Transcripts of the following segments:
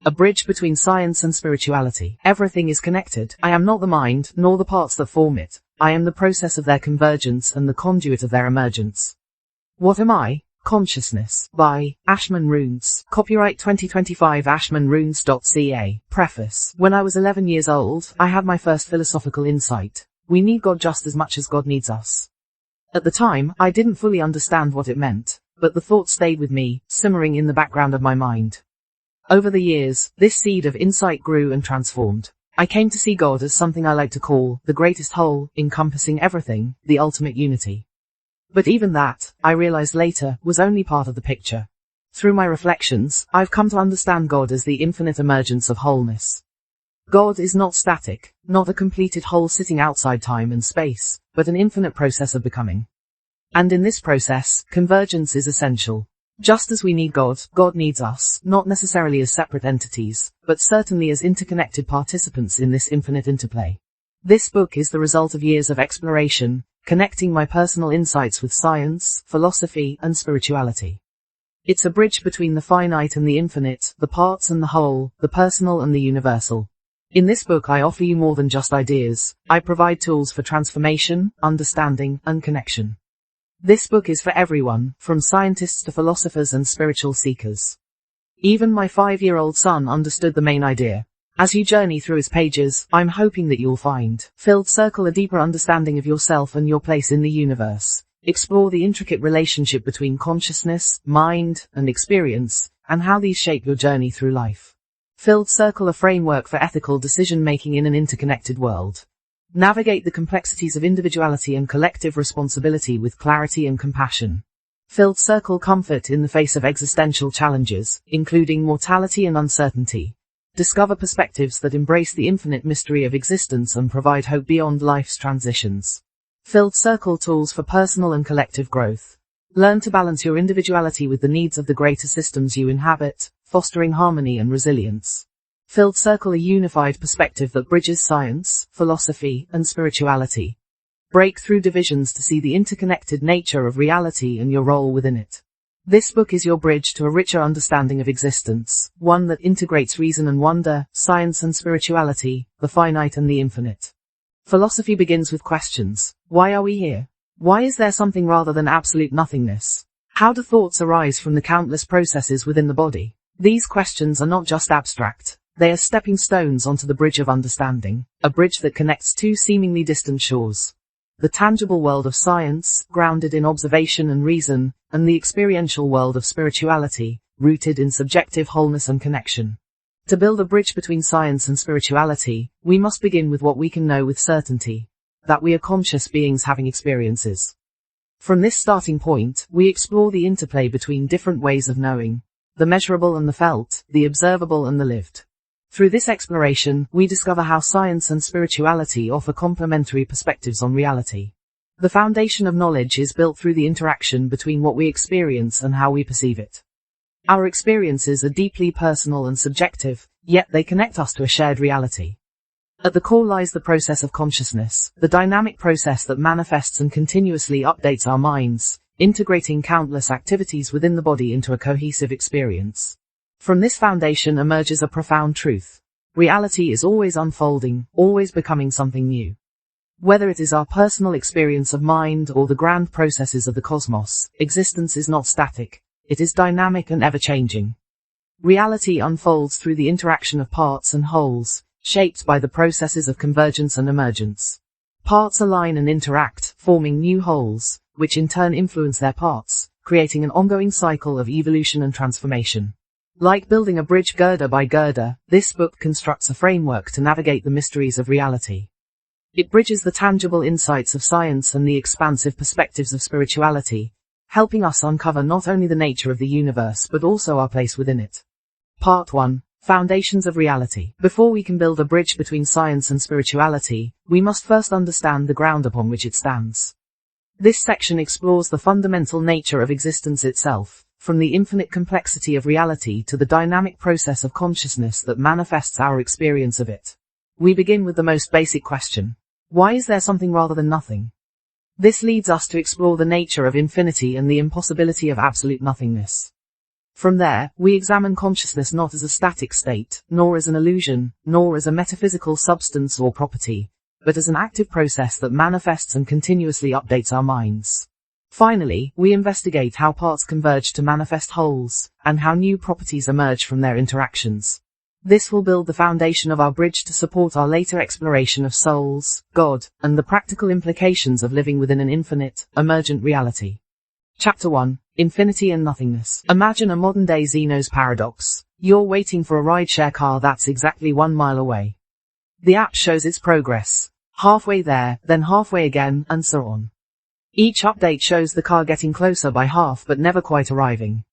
A bridge between science and spirituality. Everything is connected. I am not the mind, nor the parts that form it. I am the process of their convergence and the conduit of their emergence. What am I? Consciousness. By Ashman Runes. Copyright 2025 ashmanrunes.ca. Preface. When I was 11 years old, I had my first philosophical insight. We need God just as much as God needs us. At the time, I didn't fully understand what it meant, but the thought stayed with me, simmering in the background of my mind. Over the years, this seed of insight grew and transformed. I came to see God as something I like to call the greatest whole, encompassing everything, the ultimate unity. But even that, I realized later, was only part of the picture. Through my reflections, I've come to understand God as the infinite emergence of wholeness. God is not static, not a completed whole sitting outside time and space, but an infinite process of becoming. And in this process, convergence is essential. Just as we need God, God needs us, not necessarily as separate entities, but certainly as interconnected participants in this infinite interplay. This book is the result of years of exploration, connecting my personal insights with science, philosophy, and spirituality. It's a bridge between the finite and the infinite, the parts and the whole, the personal and the universal. In this book I offer you more than just ideas. I provide tools for transformation, understanding, and connection. This book is for everyone, from scientists to philosophers and spiritual seekers. Even my 5-year-old son understood the main idea. As you journey through its pages, I'm hoping that you'll find, filled circle, a deeper understanding of yourself and your place in the universe. Explore the intricate relationship between consciousness, mind, and experience, and how these shape your journey through life. Filled circle, a framework for ethical decision-making in an interconnected world. Navigate the complexities of individuality and collective responsibility with clarity and compassion. Filled circle, comfort in the face of existential challenges, including mortality and uncertainty. Discover perspectives that embrace the infinite mystery of existence and provide hope beyond life's transitions. Filled circle, tools for personal and collective growth. Learn to balance your individuality with the needs of the greater systems you inhabit, fostering harmony and resilience. Filled circle, a unified perspective that bridges science, philosophy, and spirituality. Break through divisions to see the interconnected nature of reality and your role within it. This book is your bridge to a richer understanding of existence, one that integrates reason and wonder, science and spirituality, the finite and the infinite. Philosophy begins with questions. Why are we here? Why is there something rather than absolute nothingness? How do thoughts arise from the countless processes within the body? These questions are not just abstract. They are stepping stones onto the bridge of understanding, a bridge that connects two seemingly distant shores. The tangible world of science, grounded in observation and reason, and the experiential world of spirituality, rooted in subjective wholeness and connection. To build a bridge between science and spirituality, we must begin with what we can know with certainty, that we are conscious beings having experiences. From this starting point, we explore the interplay between different ways of knowing, the measurable and the felt, the observable and the lived. Through this exploration, we discover how science and spirituality offer complementary perspectives on reality. The foundation of knowledge is built through the interaction between what we experience and how we perceive it. Our experiences are deeply personal and subjective, yet they connect us to a shared reality. At the core lies the process of consciousness, the dynamic process that manifests and continuously updates our minds, integrating countless activities within the body into a cohesive experience. From this foundation emerges a profound truth. Reality is always unfolding, always becoming something new. Whether it is our personal experience of mind or the grand processes of the cosmos, existence is not static. It is dynamic and ever-changing. Reality unfolds through the interaction of parts and wholes, shaped by the processes of convergence and emergence. Parts align and interact, forming new wholes, which in turn influence their parts, creating an ongoing cycle of evolution and transformation. Like building a bridge girder by girder, this book constructs a framework to navigate the mysteries of reality. It bridges the tangible insights of science and the expansive perspectives of spirituality, helping us uncover not only the nature of the universe but also our place within it. Part 1. Foundations of Reality. Before we can build a bridge between science and spirituality, we must first understand the ground upon which it stands. This section explores the fundamental nature of existence itself, from the infinite complexity of reality to the dynamic process of consciousness that manifests our experience of it. We begin with the most basic question. Why is there something rather than nothing? This leads us to explore the nature of infinity and the impossibility of absolute nothingness. From there, we examine consciousness not as a static state, nor as an illusion, nor as a metaphysical substance or property, but as an active process that manifests and continuously updates our minds. Finally, we investigate how parts converge to manifest wholes, and how new properties emerge from their interactions. This will build the foundation of our bridge to support our later exploration of souls, God, and the practical implications of living within an infinite, emergent reality. Chapter 1. Infinity and Nothingness. Imagine a modern-day Zeno's paradox. You're waiting for a rideshare car that's exactly 1 mile away. The app shows its progress. Halfway there, then halfway again, and so on. Each update shows the car getting closer by half but never quite arriving.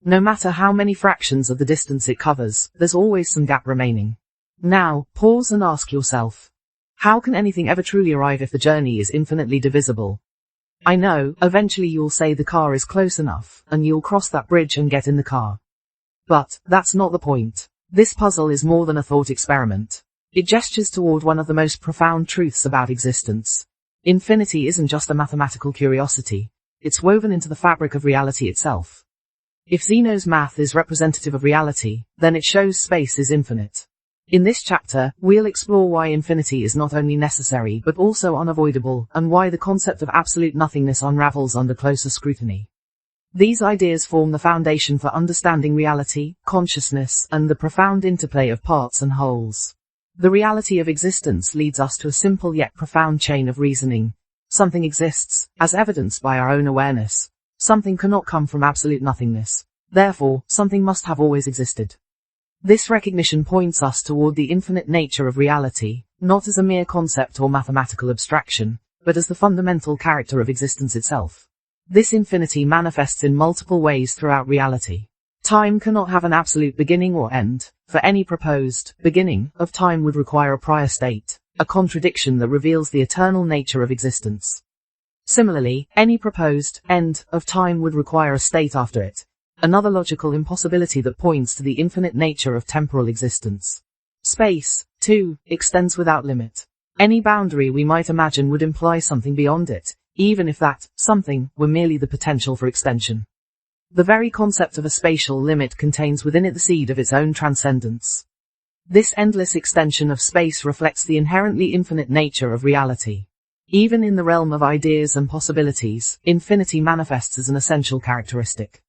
No matter how many fractions of the distance it covers, there's always some gap remaining. Now, pause and ask yourself, how can anything ever truly arrive if the journey is infinitely divisible? I know, eventually you'll say the car is close enough, and you'll cross that bridge and get in the car. But, that's not the point. This puzzle is more than a thought experiment. It gestures toward one of the most profound truths about existence. Infinity isn't just a mathematical curiosity. It's woven into the fabric of reality itself. If Zeno's math is representative of reality, then it shows space is infinite. In this chapter, we'll explore why infinity is not only necessary but also unavoidable, and why the concept of absolute nothingness unravels under closer scrutiny. These ideas form the foundation for understanding reality, consciousness, and the profound interplay of parts and wholes. The reality of existence leads us to a simple yet profound chain of reasoning. Something exists, as evidenced by our own awareness. Something cannot come from absolute nothingness. Therefore, something must have always existed. This recognition points us toward the infinite nature of reality, not as a mere concept or mathematical abstraction, but as the fundamental character of existence itself. This infinity manifests in multiple ways throughout reality. Time cannot have an absolute beginning or end. For any proposed beginning of time would require a prior state, a contradiction that reveals the eternal nature of existence. Similarly, any proposed end of time would require a state after it, another logical impossibility that points to the infinite nature of temporal existence. Space, too, extends without limit. Any boundary we might imagine would imply something beyond it, even if that something were merely the potential for extension. The very concept of a spatial limit contains within it the seed of its own transcendence. This endless extension of space reflects the inherently infinite nature of reality. Even in the realm of ideas and possibilities, infinity manifests as an essential characteristic.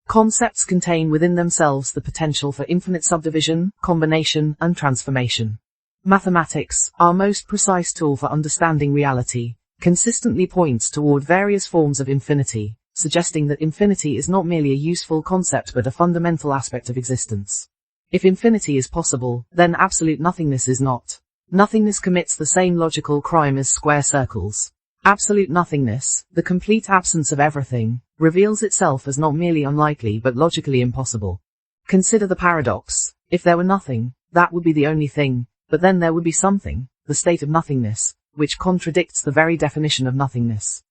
Concepts contain within themselves the potential for infinite subdivision, combination, and transformation. Mathematics, our most precise tool for understanding reality, consistently points toward various forms of infinity, suggesting that infinity is not merely a useful concept but a fundamental aspect of existence. If infinity is possible, then absolute nothingness is not. Nothingness commits the same logical crime as square circles. Absolute nothingness, the complete absence of everything, reveals itself as not merely unlikely but logically impossible. Consider the paradox. If there were nothing, that would be the only thing, but then there would be something, the state of nothingness, which contradicts the very definition of nothingness.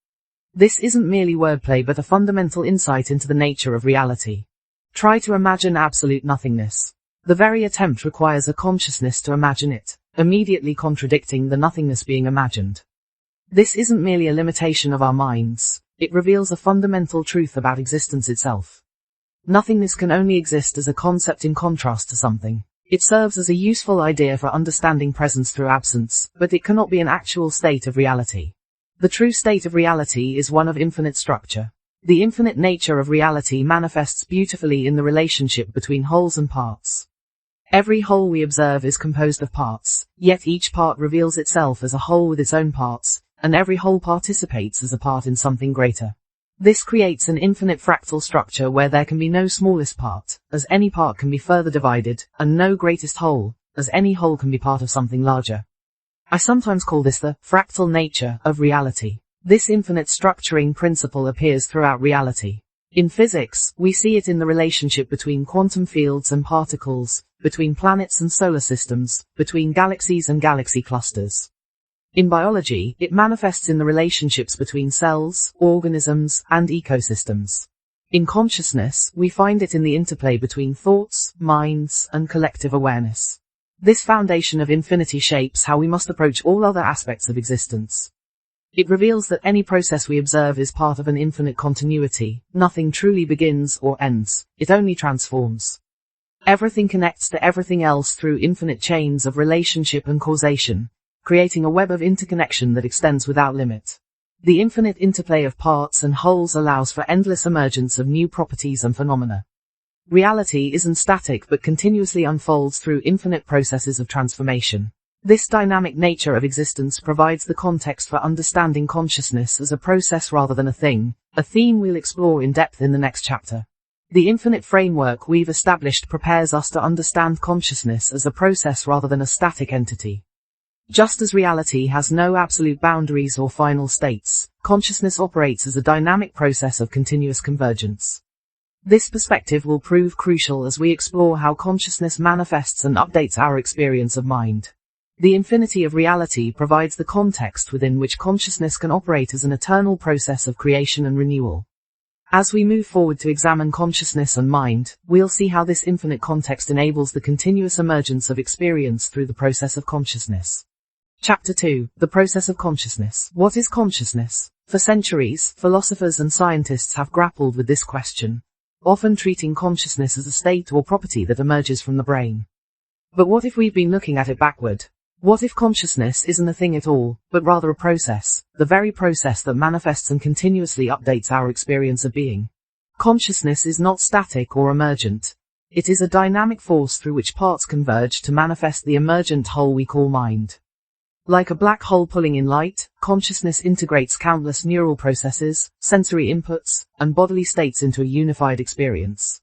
This isn't merely wordplay but a fundamental insight into the nature of reality. Try to imagine absolute nothingness. The very attempt requires a consciousness to imagine it, immediately contradicting the nothingness being imagined. This isn't merely a limitation of our minds, it reveals a fundamental truth about existence itself. Nothingness can only exist as a concept in contrast to something. It serves as a useful idea for understanding presence through absence, but it cannot be an actual state of reality. The true state of reality is one of infinite structure. The infinite nature of reality manifests beautifully in the relationship between wholes and parts. Every whole we observe is composed of parts, yet each part reveals itself as a whole with its own parts, and every whole participates as a part in something greater. This creates an infinite fractal structure where there can be no smallest part, as any part can be further divided, and no greatest whole, as any whole can be part of something larger. I sometimes call this the fractal nature of reality. This infinite structuring principle appears throughout reality. In physics, we see it in the relationship between quantum fields and particles, between planets and solar systems, between galaxies and galaxy clusters. In biology, it manifests in the relationships between cells, organisms, and ecosystems. In consciousness, we find it in the interplay between thoughts, minds, and collective awareness. This foundation of infinity shapes how we must approach all other aspects of existence. It reveals that any process we observe is part of an infinite continuity. Nothing truly begins or ends, it only transforms. Everything connects to everything else through infinite chains of relationship and causation, creating a web of interconnection that extends without limit. The infinite interplay of parts and wholes allows for endless emergence of new properties and phenomena. Reality isn't static but continuously unfolds through infinite processes of transformation. This dynamic nature of existence provides the context for understanding consciousness as a process rather than a thing, a theme we'll explore in depth in the next chapter. The infinite framework we've established prepares us to understand consciousness as a process rather than a static entity. Just as reality has no absolute boundaries or final states, consciousness operates as a dynamic process of continuous convergence. This perspective will prove crucial as we explore how consciousness manifests and updates our experience of mind. The infinity of reality provides the context within which consciousness can operate as an eternal process of creation and renewal. As we move forward to examine consciousness and mind, we'll see how this infinite context enables the continuous emergence of experience through the process of consciousness. Chapter 2. The process of consciousness. What is consciousness? For centuries, philosophers and scientists have grappled with this question, often treating consciousness as a state or property that emerges from the brain. But what if we've been looking at it backward? What if consciousness isn't a thing at all, but rather a process, the very process that manifests and continuously updates our experience of being? Consciousness is not static or emergent. It is a dynamic force through which parts converge to manifest the emergent whole we call mind. Like a black hole pulling in light, consciousness integrates countless neural processes, sensory inputs, and bodily states into a unified experience.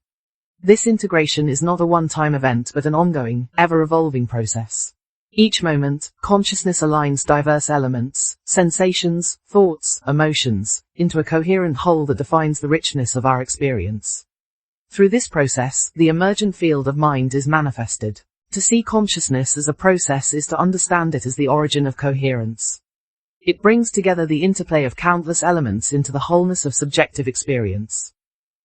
This integration is not a one-time event but an ongoing, ever-evolving process. Each moment, consciousness aligns diverse elements, sensations, thoughts, emotions, into a coherent whole that defines the richness of our experience. Through this process, the emergent field of mind is manifested. To see consciousness as a process is to understand it as the origin of coherence. It brings together the interplay of countless elements into the wholeness of subjective experience.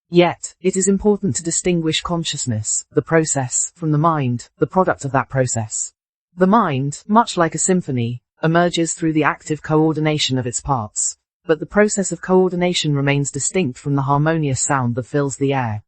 Yet, it is important to distinguish consciousness, the process, from the mind, the product of that process. The mind, much like a symphony, emerges through the active coordination of its parts, but the process of coordination remains distinct from the harmonious sound that fills the air.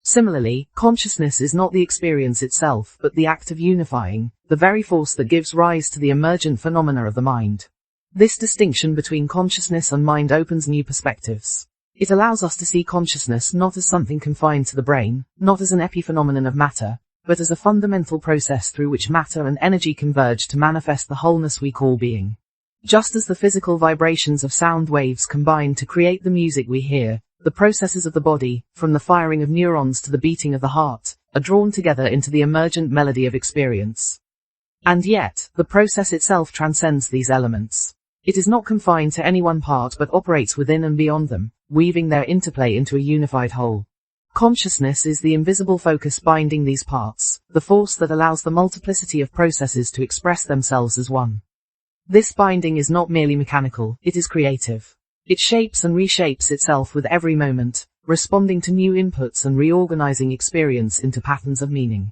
Similarly, consciousness is not the experience itself but the act of unifying, the very force that gives rise to the emergent phenomena of the mind. This distinction between consciousness and mind opens new perspectives. It allows us to see consciousness not as something confined to the brain, not as an epiphenomenon of matter, but as a fundamental process through which matter and energy converge to manifest the wholeness we call being. Just as the physical vibrations of sound waves combine to create the music we hear, the processes of the body, from the firing of neurons to the beating of the heart, are drawn together into the emergent melody of experience. And yet, the process itself transcends these elements. It is not confined to any one part but operates within and beyond them, weaving their interplay into a unified whole. Consciousness is the invisible focus binding these parts, the force that allows the multiplicity of processes to express themselves as one. This binding is not merely mechanical, it is creative. It shapes and reshapes itself with every moment, responding to new inputs and reorganizing experience into patterns of meaning.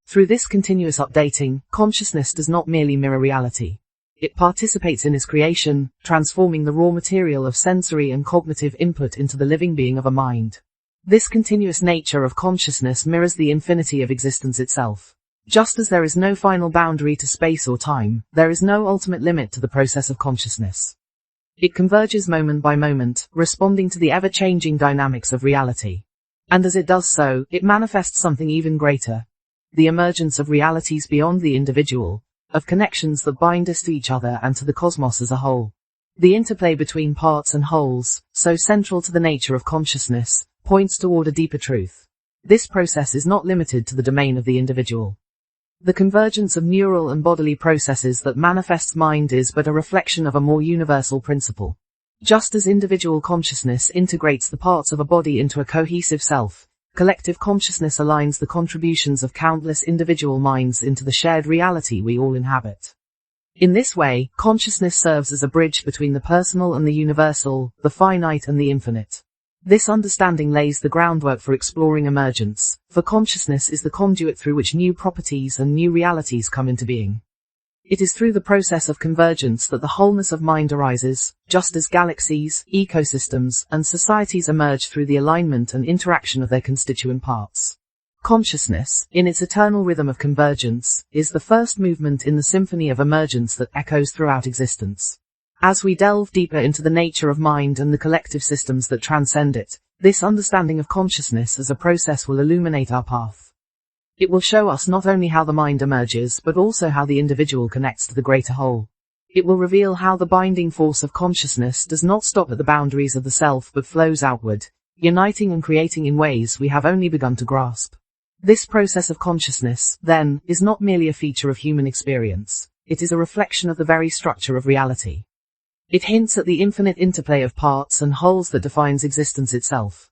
Through this continuous updating, consciousness does not merely mirror reality. It participates in its creation, transforming the raw material of sensory and cognitive input into the living being of a mind. This continuous nature of consciousness mirrors the infinity of existence itself. Just as there is no final boundary to space or time, there is no ultimate limit to the process of consciousness. It converges moment by moment, responding to the ever-changing dynamics of reality. And as it does so, it manifests something even greater. The emergence of realities beyond the individual, of connections that bind us to each other and to the cosmos as a whole. The interplay between parts and wholes, so central to the nature of consciousness, points toward a deeper truth. This process is not limited to the domain of the individual. The convergence of neural and bodily processes that manifests mind is but a reflection of a more universal principle. Just as individual consciousness integrates the parts of a body into a cohesive self, collective consciousness aligns the contributions of countless individual minds into the shared reality we all inhabit. In this way, consciousness serves as a bridge between the personal and the universal, the finite and the infinite. This understanding lays the groundwork for exploring emergence, for consciousness is the conduit through which new properties and new realities come into being. It is through the process of convergence that the wholeness of mind arises, just as galaxies, ecosystems, and societies emerge through the alignment and interaction of their constituent parts. Consciousness, in its eternal rhythm of convergence, is the first movement in the symphony of emergence that echoes throughout existence. As we delve deeper into the nature of mind and the collective systems that transcend it, this understanding of consciousness as a process will illuminate our path. It will show us not only how the mind emerges, but also how the individual connects to the greater whole. It will reveal how the binding force of consciousness does not stop at the boundaries of the self but flows outward, uniting and creating in ways we have only begun to grasp. This process of consciousness, then, is not merely a feature of human experience. It is a reflection of the very structure of reality. It hints at the infinite interplay of parts and wholes that defines existence itself.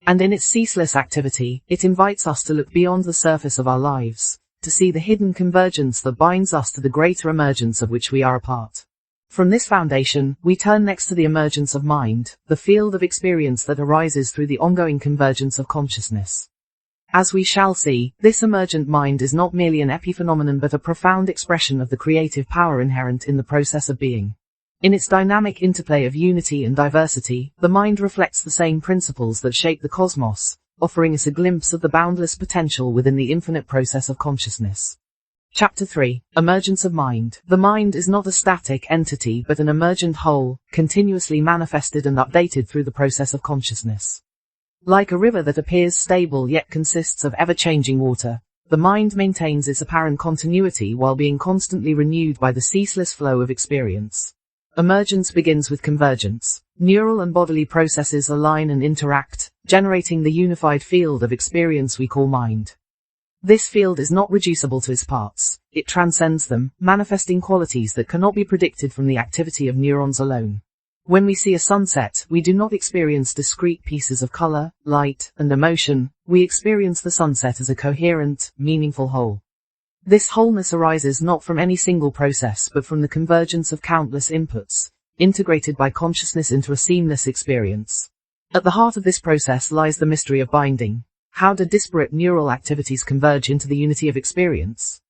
And in its ceaseless activity, it invites us to look beyond the surface of our lives, to see the hidden convergence that binds us to the greater emergence of which we are a part. From this foundation, we turn next to the emergence of mind, the field of experience that arises through the ongoing convergence of consciousness. As we shall see, this emergent mind is not merely an epiphenomenon but a profound expression of the creative power inherent in the process of being. In its dynamic interplay of unity and diversity, the mind reflects the same principles that shape the cosmos, offering us a glimpse of the boundless potential within the infinite process of consciousness. Chapter 3. Emergence of Mind. The mind is not a static entity but an emergent whole, continuously manifested and updated through the process of consciousness. Like a river that appears stable yet consists of ever-changing water, the mind maintains its apparent continuity while being constantly renewed by the ceaseless flow of experience. Emergence begins with convergence. Neural and bodily processes align and interact, generating the unified field of experience we call mind. This field is not reducible to its parts. It transcends them, manifesting qualities that cannot be predicted from the activity of neurons alone. When we see a sunset, we do not experience discrete pieces of color, light, and emotion. We experience the sunset as a coherent, meaningful whole. This wholeness arises not from any single process but from the convergence of countless inputs, integrated by consciousness into a seamless experience. At the heart of this process lies the mystery of binding. How do disparate neural activities converge into the unity of experience?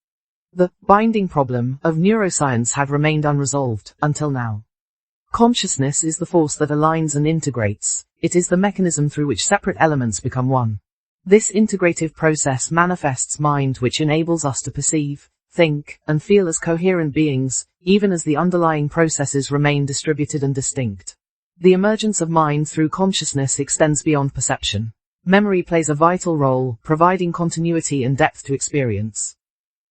The binding problem of neuroscience had remained unresolved until now. Consciousness is the force that aligns and integrates. It is the mechanism through which separate elements become one. This integrative process manifests mind, which enables us to perceive, think, and feel as coherent beings, even as the underlying processes remain distributed and distinct. The emergence of mind through consciousness extends beyond perception. Memory plays a vital role, providing continuity and depth to experience.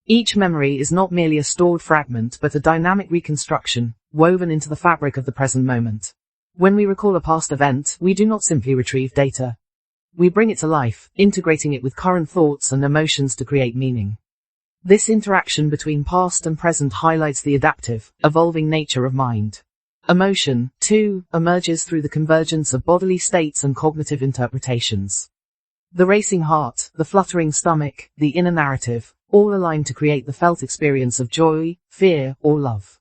Each memory is not merely a stored fragment but a dynamic reconstruction, woven into the fabric of the present moment. When we recall a past event, we do not simply retrieve data. We bring it to life, integrating it with current thoughts and emotions to create meaning. This interaction between past and present highlights the adaptive, evolving nature of mind. Emotion, too, emerges through the convergence of bodily states and cognitive interpretations. The racing heart, the fluttering stomach, the inner narrative, all align to create the felt experience of joy, fear, or love.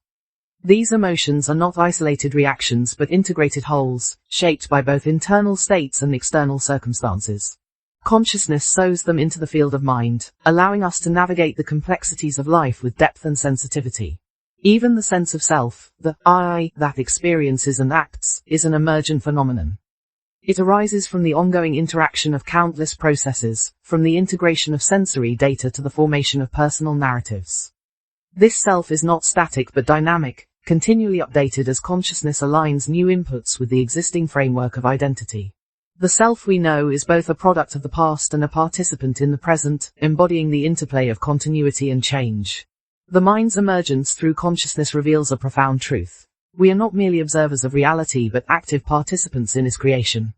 These emotions are not isolated reactions but integrated wholes, shaped by both internal states and external circumstances. Consciousness sews them into the field of mind, allowing us to navigate the complexities of life with depth and sensitivity. Even the sense of self, the I that experiences and acts, is an emergent phenomenon. It arises from the ongoing interaction of countless processes, from the integration of sensory data to the formation of personal narratives. This self is not static but dynamic, continually updated as consciousness aligns new inputs with the existing framework of identity. The self we know is both a product of the past and a participant in the present, embodying the interplay of continuity and change. The mind's emergence through consciousness reveals a profound truth. We are not merely observers of reality but active participants in its creation.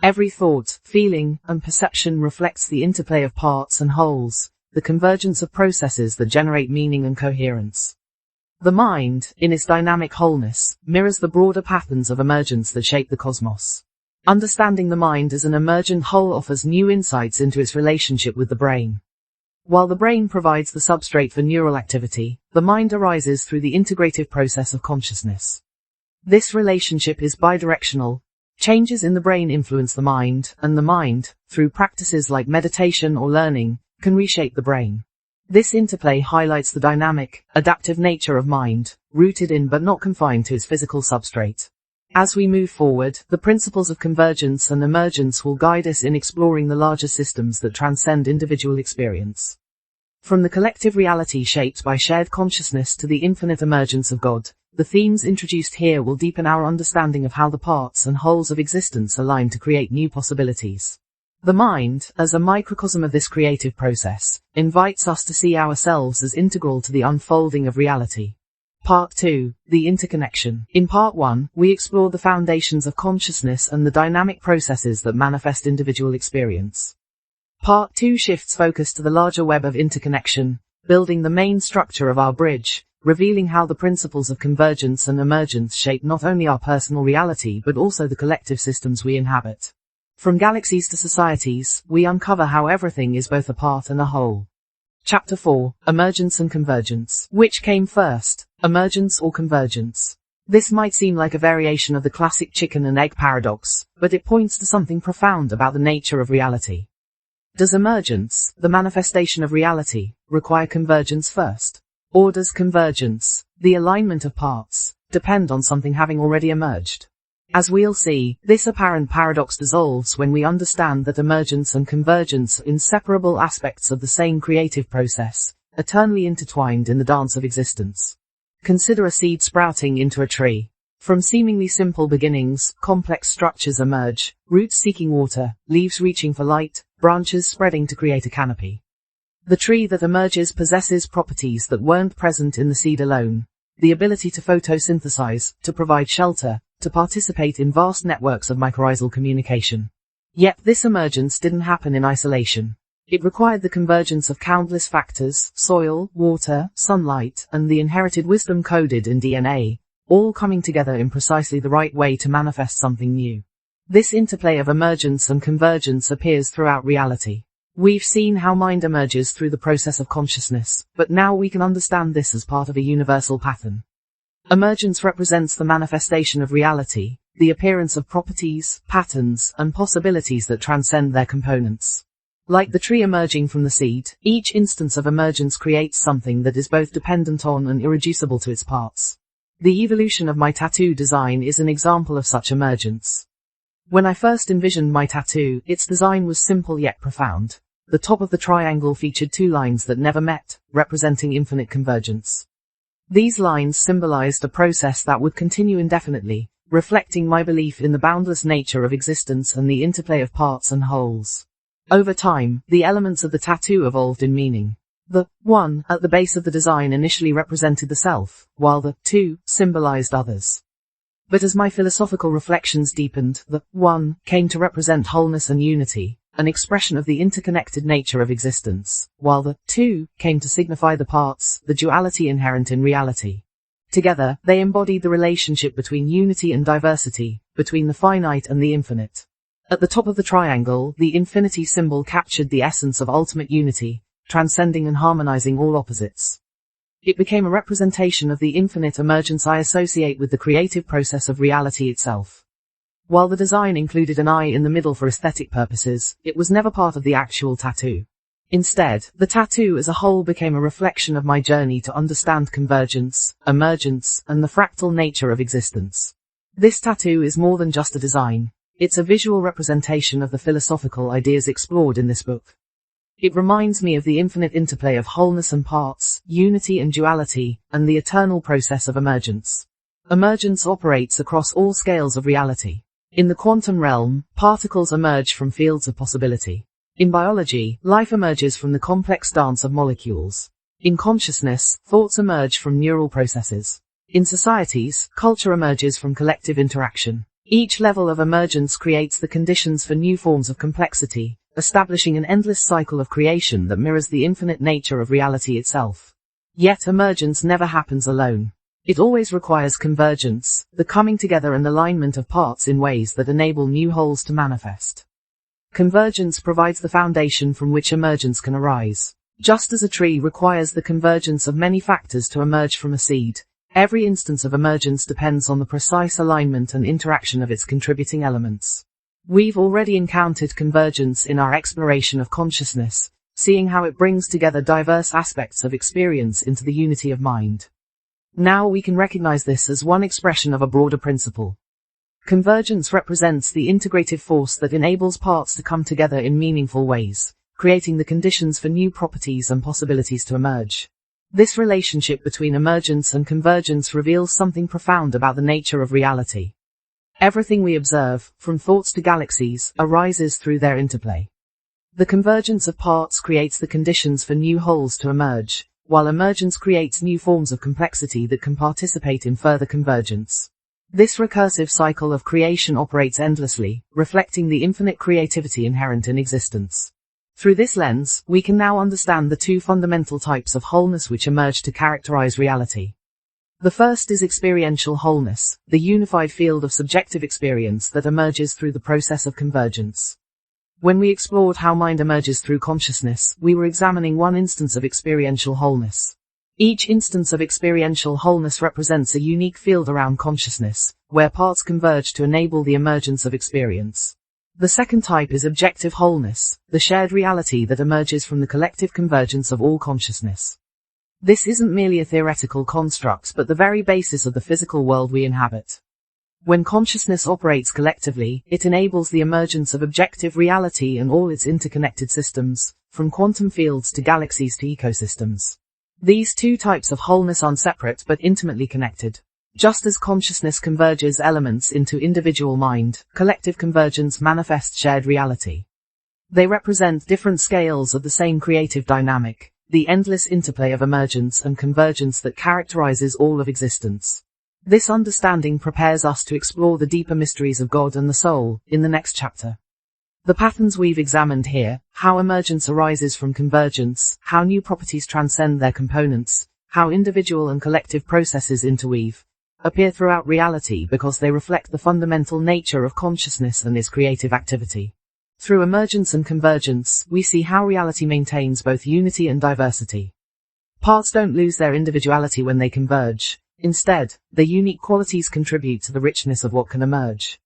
Every thought, feeling, and perception reflects the interplay of parts and wholes, the convergence of processes that generate meaning and coherence. The mind, in its dynamic wholeness, mirrors the broader patterns of emergence that shape the cosmos. Understanding the mind as an emergent whole offers new insights into its relationship with the brain. While the brain provides the substrate for neural activity, the mind arises through the integrative process of consciousness. This relationship is bidirectional. Changes in the brain influence the mind, and the mind, through practices like meditation or learning, can reshape the brain. This interplay highlights the dynamic, adaptive nature of mind, rooted in but not confined to its physical substrate. As we move forward, the principles of convergence and emergence will guide us in exploring the larger systems that transcend individual experience. From the collective reality shaped by shared consciousness to the infinite emergence of God, the themes introduced here will deepen our understanding of how the parts and wholes of existence align to create new possibilities. The mind, as a microcosm of this creative process, invites us to see ourselves as integral to the unfolding of reality. Part 2. The interconnection. In Part 1, we explore the foundations of consciousness and the dynamic processes that manifest individual experience. Part 2 shifts focus to the larger web of interconnection, building the main structure of our bridge, revealing how the principles of convergence and emergence shape not only our personal reality but also the collective systems we inhabit. From galaxies to societies, we uncover how everything is both a part and a whole. Chapter 4. Emergence and Convergence. Which came first, emergence or convergence? This might seem like a variation of the classic chicken and egg paradox, but it points to something profound about the nature of reality. Does emergence, the manifestation of reality, require convergence first? Or does convergence, the alignment of parts, depend on something having already emerged? As we'll see, this apparent paradox dissolves when we understand that emergence and convergence are inseparable aspects of the same creative process, eternally intertwined in the dance of existence. Consider a seed sprouting into a tree. From seemingly simple beginnings, complex structures emerge, roots seeking water, leaves reaching for light, branches spreading to create a canopy. The tree that emerges possesses properties that weren't present in the seed alone. The ability to photosynthesize, to provide shelter, to participate in vast networks of mycorrhizal communication. Yet this emergence didn't happen in isolation. It required the convergence of countless factors, soil, water, sunlight, and the inherited wisdom coded in DNA, all coming together in precisely the right way to manifest something new. This interplay of emergence and convergence appears throughout reality. We've seen how mind emerges through the process of consciousness, but now we can understand this as part of a universal pattern. Emergence represents the manifestation of reality, the appearance of properties, patterns, and possibilities that transcend their components. Like the tree emerging from the seed, each instance of emergence creates something that is both dependent on and irreducible to its parts. The evolution of my tattoo design is an example of such emergence. When I first envisioned my tattoo, its design was simple yet profound. The top of the triangle featured two lines that never met, representing infinite convergence. These lines symbolized a process that would continue indefinitely, reflecting my belief in the boundless nature of existence and the interplay of parts and wholes. Over time, the elements of the tattoo evolved in meaning. The 1 at the base of the design initially represented the self, while the 2 symbolized others. But as my philosophical reflections deepened, the 1 came to represent wholeness and unity, an expression of the interconnected nature of existence, while the 2 came to signify the parts, the duality inherent in reality. Together, they embodied the relationship between unity and diversity, between the finite and the infinite. At the top of the triangle, the infinity symbol captured the essence of ultimate unity, transcending and harmonizing all opposites. It became a representation of the infinite emergence I associate with the creative process of reality itself. While the design included an eye in the middle for aesthetic purposes, it was never part of the actual tattoo. Instead, the tattoo as a whole became a reflection of my journey to understand convergence, emergence, and the fractal nature of existence. This tattoo is more than just a design. It's a visual representation of the philosophical ideas explored in this book. It reminds me of the infinite interplay of wholeness and parts, unity and duality, and the eternal process of emergence. Emergence operates across all scales of reality. In the quantum realm, particles emerge from fields of possibility. In biology, life emerges from the complex dance of molecules. In consciousness, thoughts emerge from neural processes. In societies, culture emerges from collective interaction. Each level of emergence creates the conditions for new forms of complexity, establishing an endless cycle of creation that mirrors the infinite nature of reality itself. Yet emergence never happens alone. It always requires convergence, the coming together and alignment of parts in ways that enable new wholes to manifest. Convergence provides the foundation from which emergence can arise. Just as a tree requires the convergence of many factors to emerge from a seed, every instance of emergence depends on the precise alignment and interaction of its contributing elements. We've already encountered convergence in our exploration of consciousness, seeing how it brings together diverse aspects of experience into the unity of mind. Now we can recognize this as one expression of a broader principle. Convergence represents the integrative force that enables parts to come together in meaningful ways, creating the conditions for new properties and possibilities to emerge. This relationship between emergence and convergence reveals something profound about the nature of reality. Everything we observe, from thoughts to galaxies, arises through their interplay. The convergence of parts creates the conditions for new wholes to emerge, while emergence creates new forms of complexity that can participate in further convergence. This recursive cycle of creation operates endlessly, reflecting the infinite creativity inherent in existence. Through this lens, we can now understand the two fundamental types of wholeness which emerge to characterize reality. The first is experiential wholeness, the unified field of subjective experience that emerges through the process of convergence. When we explored how mind emerges through consciousness, we were examining one instance of experiential wholeness. Each instance of experiential wholeness represents a unique field around consciousness, where parts converge to enable the emergence of experience. The second type is objective wholeness, the shared reality that emerges from the collective convergence of all consciousness. This isn't merely a theoretical construct but the very basis of the physical world we inhabit. When consciousness operates collectively, it enables the emergence of objective reality and all its interconnected systems, from quantum fields to galaxies to ecosystems. These two types of wholeness are separate but intimately connected. Just as consciousness converges elements into individual mind, collective convergence manifests shared reality. They represent different scales of the same creative dynamic, the endless interplay of emergence and convergence that characterizes all of existence. This understanding prepares us to explore the deeper mysteries of God and the soul, in the next chapter. The patterns we've examined here, how emergence arises from convergence, how new properties transcend their components, how individual and collective processes interweave, appear throughout reality because they reflect the fundamental nature of consciousness and its creative activity. Through emergence and convergence, we see how reality maintains both unity and diversity. Parts don't lose their individuality when they converge. Instead, their unique qualities contribute to the richness of what can emerge.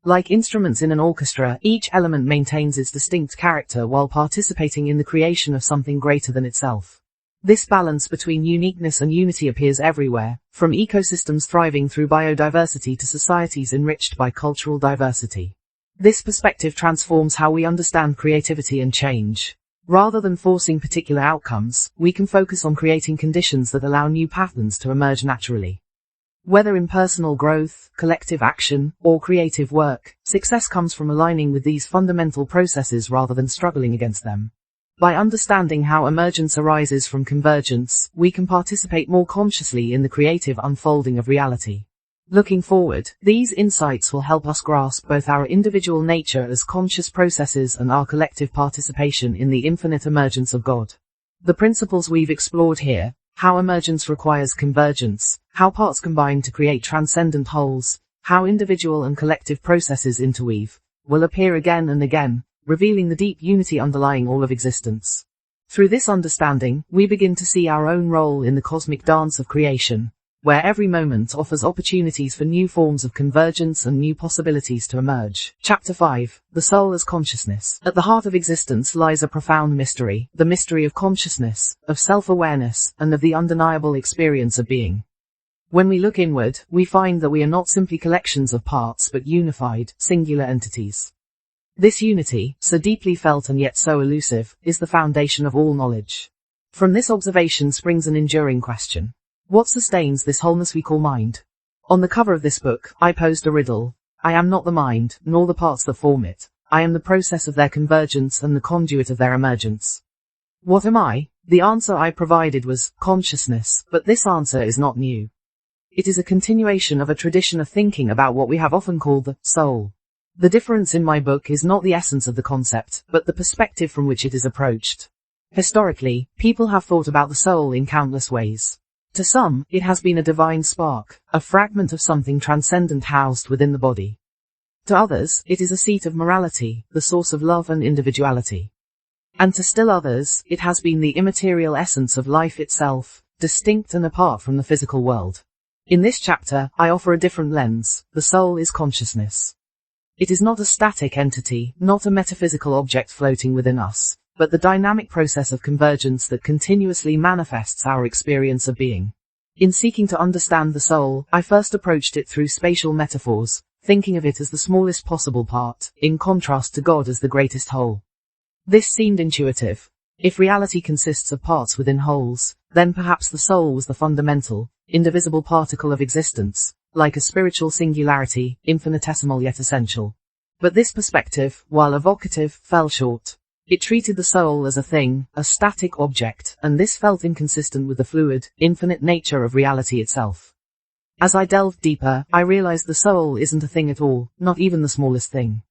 Like instruments in an orchestra, each element maintains its distinct character while participating in the creation of something greater than itself. This balance between uniqueness and unity appears everywhere, from ecosystems thriving through biodiversity to societies enriched by cultural diversity. This perspective transforms how we understand creativity and change. Rather than forcing particular outcomes, we can focus on creating conditions that allow new patterns to emerge naturally. Whether in personal growth, collective action, or creative work, success comes from aligning with these fundamental processes rather than struggling against them. By understanding how emergence arises from convergence, we can participate more consciously in the creative unfolding of reality. Looking forward, these insights will help us grasp both our individual nature as conscious processes and our collective participation in the infinite emergence of God. The principles we've explored here, how emergence requires convergence, how parts combine to create transcendent wholes, how individual and collective processes interweave, will appear again and again, revealing the deep unity underlying all of existence. Through this understanding, we begin to see our own role in the cosmic dance of creation, where every moment offers opportunities for new forms of convergence and new possibilities to emerge. Chapter 5. The Soul as Consciousness. At the heart of existence lies a profound mystery, the mystery of consciousness, of self-awareness, and of the undeniable experience of being. When we look inward, we find that we are not simply collections of parts but unified, singular entities. This unity, so deeply felt and yet so elusive, is the foundation of all knowledge. From this observation springs an enduring question. What sustains this wholeness we call mind? On the cover of this book, I posed a riddle. I am not the mind, nor the parts that form it. I am the process of their convergence and the conduit of their emergence. What am I? The answer I provided was consciousness, but this answer is not new. It is a continuation of a tradition of thinking about what we have often called the soul. The difference in my book is not the essence of the concept, but the perspective from which it is approached. Historically, people have thought about the soul in countless ways. To some, it has been a divine spark, a fragment of something transcendent housed within the body. To others, it is a seat of morality, the source of love and individuality. And to still others, it has been the immaterial essence of life itself, distinct and apart from the physical world. In this chapter, I offer a different lens. The soul is consciousness. It is not a static entity, not a metaphysical object floating within us. but the dynamic process of convergence that continuously manifests our experience of being. In seeking to understand the soul, I first approached it through spatial metaphors, thinking of it as the smallest possible part, in contrast to God as the greatest whole. This seemed intuitive. If reality consists of parts within wholes, then perhaps the soul was the fundamental, indivisible particle of existence, like a spiritual singularity, infinitesimal yet essential. But this perspective, while evocative, fell short. It treated the soul as a thing, a static object, and this felt inconsistent with the fluid, infinite nature of reality itself. As I delved deeper, I realized the soul isn't a thing at all, not even the smallest thing.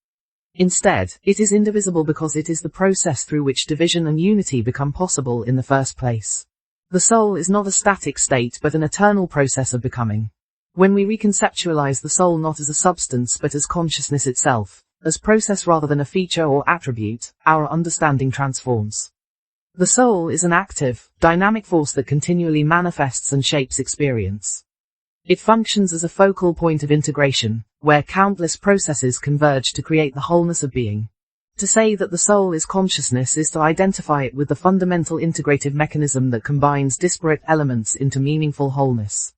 Instead, it is indivisible because it is the process through which division and unity become possible in the first place. The soul is not a static state but an eternal process of becoming. When we reconceptualize the soul not as a substance but as consciousness itself, as process rather than a feature or attribute, our understanding transforms. The soul is an active, dynamic force that continually manifests and shapes experience. It functions as a focal point of integration, where countless processes converge to create the wholeness of being. To say that the soul is consciousness is to identify it with the fundamental integrative mechanism that combines disparate elements into meaningful wholeness.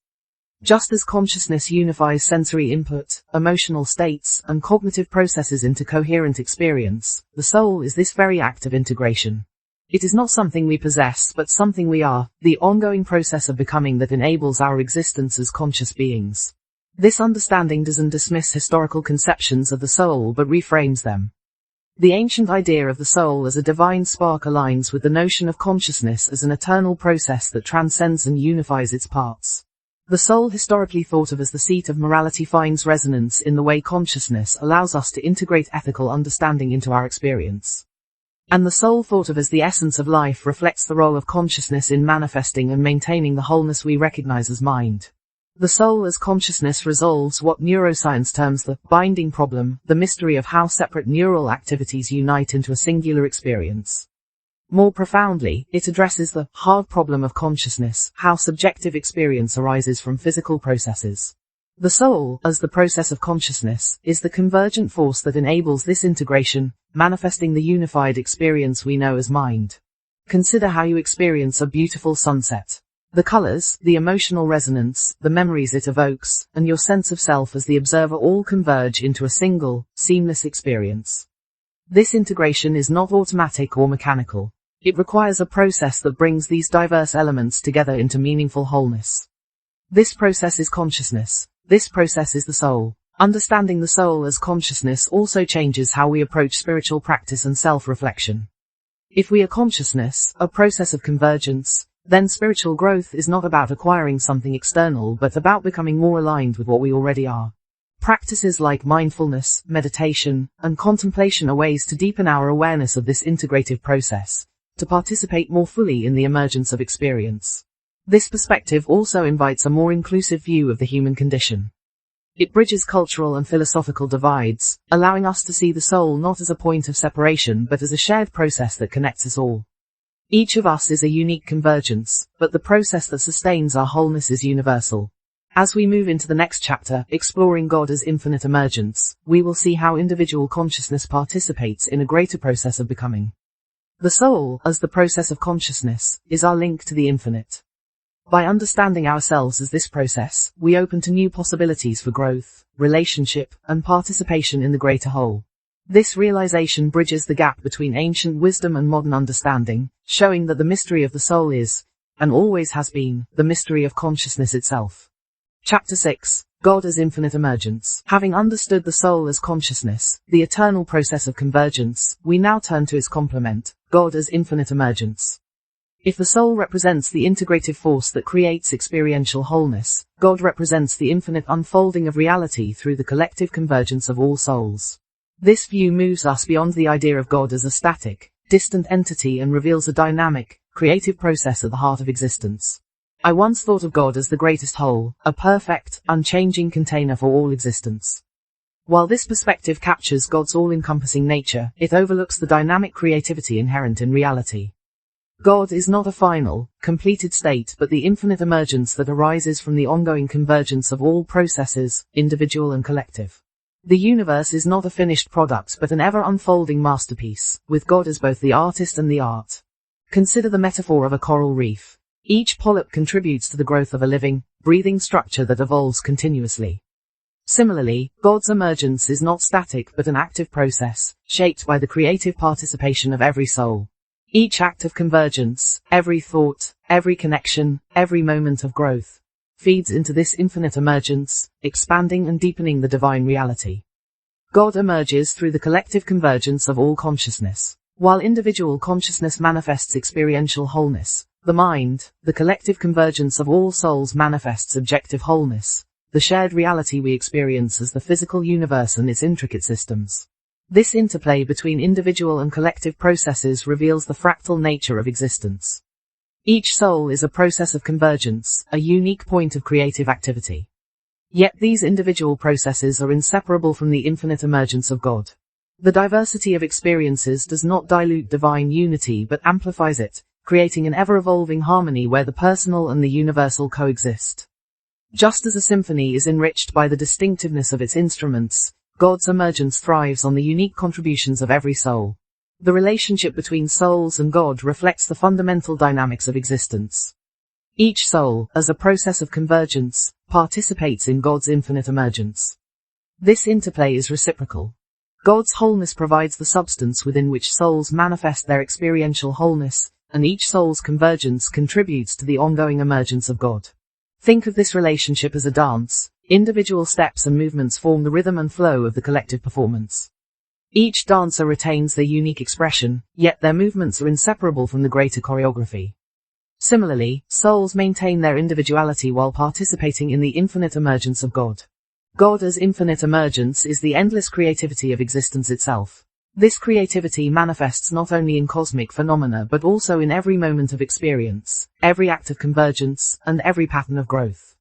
Just as consciousness unifies sensory input, emotional states, and cognitive processes into coherent experience, the soul is this very act of integration. It is not something we possess but something we are, the ongoing process of becoming that enables our existence as conscious beings. This understanding doesn't dismiss historical conceptions of the soul but reframes them. The ancient idea of the soul as a divine spark aligns with the notion of consciousness as an eternal process that transcends and unifies its parts. The soul, historically thought of as the seat of morality, finds resonance in the way consciousness allows us to integrate ethical understanding into our experience. And the soul, thought of as the essence of life, reflects the role of consciousness in manifesting and maintaining the wholeness we recognize as mind. The soul as consciousness resolves what neuroscience terms the binding problem, the mystery of how separate neural activities unite into a singular experience. More profoundly, it addresses the hard problem of consciousness, how subjective experience arises from physical processes. The soul, as the process of consciousness, is the convergent force that enables this integration, manifesting the unified experience we know as mind. Consider how you experience a beautiful sunset. The colors, the emotional resonance, the memories it evokes, and your sense of self as the observer all converge into a single, seamless experience. This integration is not automatic or mechanical. It requires a process that brings these diverse elements together into meaningful wholeness. This process is consciousness. This process is the soul. Understanding the soul as consciousness also changes how we approach spiritual practice and self-reflection. If we are consciousness, a process of convergence, then spiritual growth is not about acquiring something external but about becoming more aligned with what we already are. Practices like mindfulness, meditation, and contemplation are ways to deepen our awareness of this integrative process, to participate more fully in the emergence of experience. This perspective also invites a more inclusive view of the human condition. It bridges cultural and philosophical divides, allowing us to see the soul not as a point of separation but as a shared process that connects us all. Each of us is a unique convergence, but the process that sustains our wholeness is universal. As we move into the next chapter, exploring God as infinite emergence, we will see how individual consciousness participates in a greater process of becoming. The soul, as the process of consciousness, is our link to the infinite. By understanding ourselves as this process, we open to new possibilities for growth, relationship, and participation in the greater whole. This realization bridges the gap between ancient wisdom and modern understanding, showing that the mystery of the soul is, and always has been, the mystery of consciousness itself. Chapter 6. God as infinite emergence. Having understood the soul as consciousness, the eternal process of convergence, we now turn to its complement, God as infinite emergence. If the soul represents the integrative force that creates experiential wholeness, God represents the infinite unfolding of reality through the collective convergence of all souls. This view moves us beyond the idea of God as a static, distant entity and reveals a dynamic, creative process at the heart of existence. I once thought of God as the greatest whole, a perfect, unchanging container for all existence. While this perspective captures God's all-encompassing nature, it overlooks the dynamic creativity inherent in reality. God is not a final, completed state but the infinite emergence that arises from the ongoing convergence of all processes, individual and collective. The universe is not a finished product but an ever-unfolding masterpiece, with God as both the artist and the art. Consider the metaphor of a coral reef. Each polyp contributes to the growth of a living, breathing structure that evolves continuously. Similarly, God's emergence is not static but an active process, shaped by the creative participation of every soul. Each act of convergence, every thought, every connection, every moment of growth, feeds into this infinite emergence, expanding and deepening the divine reality. God emerges through the collective convergence of all consciousness. While individual consciousness manifests experiential wholeness, the mind, the collective convergence of all souls manifests objective wholeness, the shared reality we experience as the physical universe and its intricate systems. This interplay between individual and collective processes reveals the fractal nature of existence. Each soul is a process of convergence, a unique point of creative activity. Yet these individual processes are inseparable from the infinite emergence of God. The diversity of experiences does not dilute divine unity but amplifies it, creating an ever-evolving harmony where the personal and the universal coexist. Just as a symphony is enriched by the distinctiveness of its instruments, God's emergence thrives on the unique contributions of every soul. The relationship between souls and God reflects the fundamental dynamics of existence. Each soul, as a process of convergence, participates in God's infinite emergence. This interplay is reciprocal. God's wholeness provides the substance within which souls manifest their experiential wholeness, and each soul's convergence contributes to the ongoing emergence of God. Think of this relationship as a dance. Individual steps and movements form the rhythm and flow of the collective performance. Each dancer retains their unique expression, yet their movements are inseparable from the greater choreography. Similarly, souls maintain their individuality while participating in the infinite emergence of God. God as infinite emergence is the endless creativity of existence itself. This creativity manifests not only in cosmic phenomena but also in every moment of experience, every act of convergence, and every pattern of growth.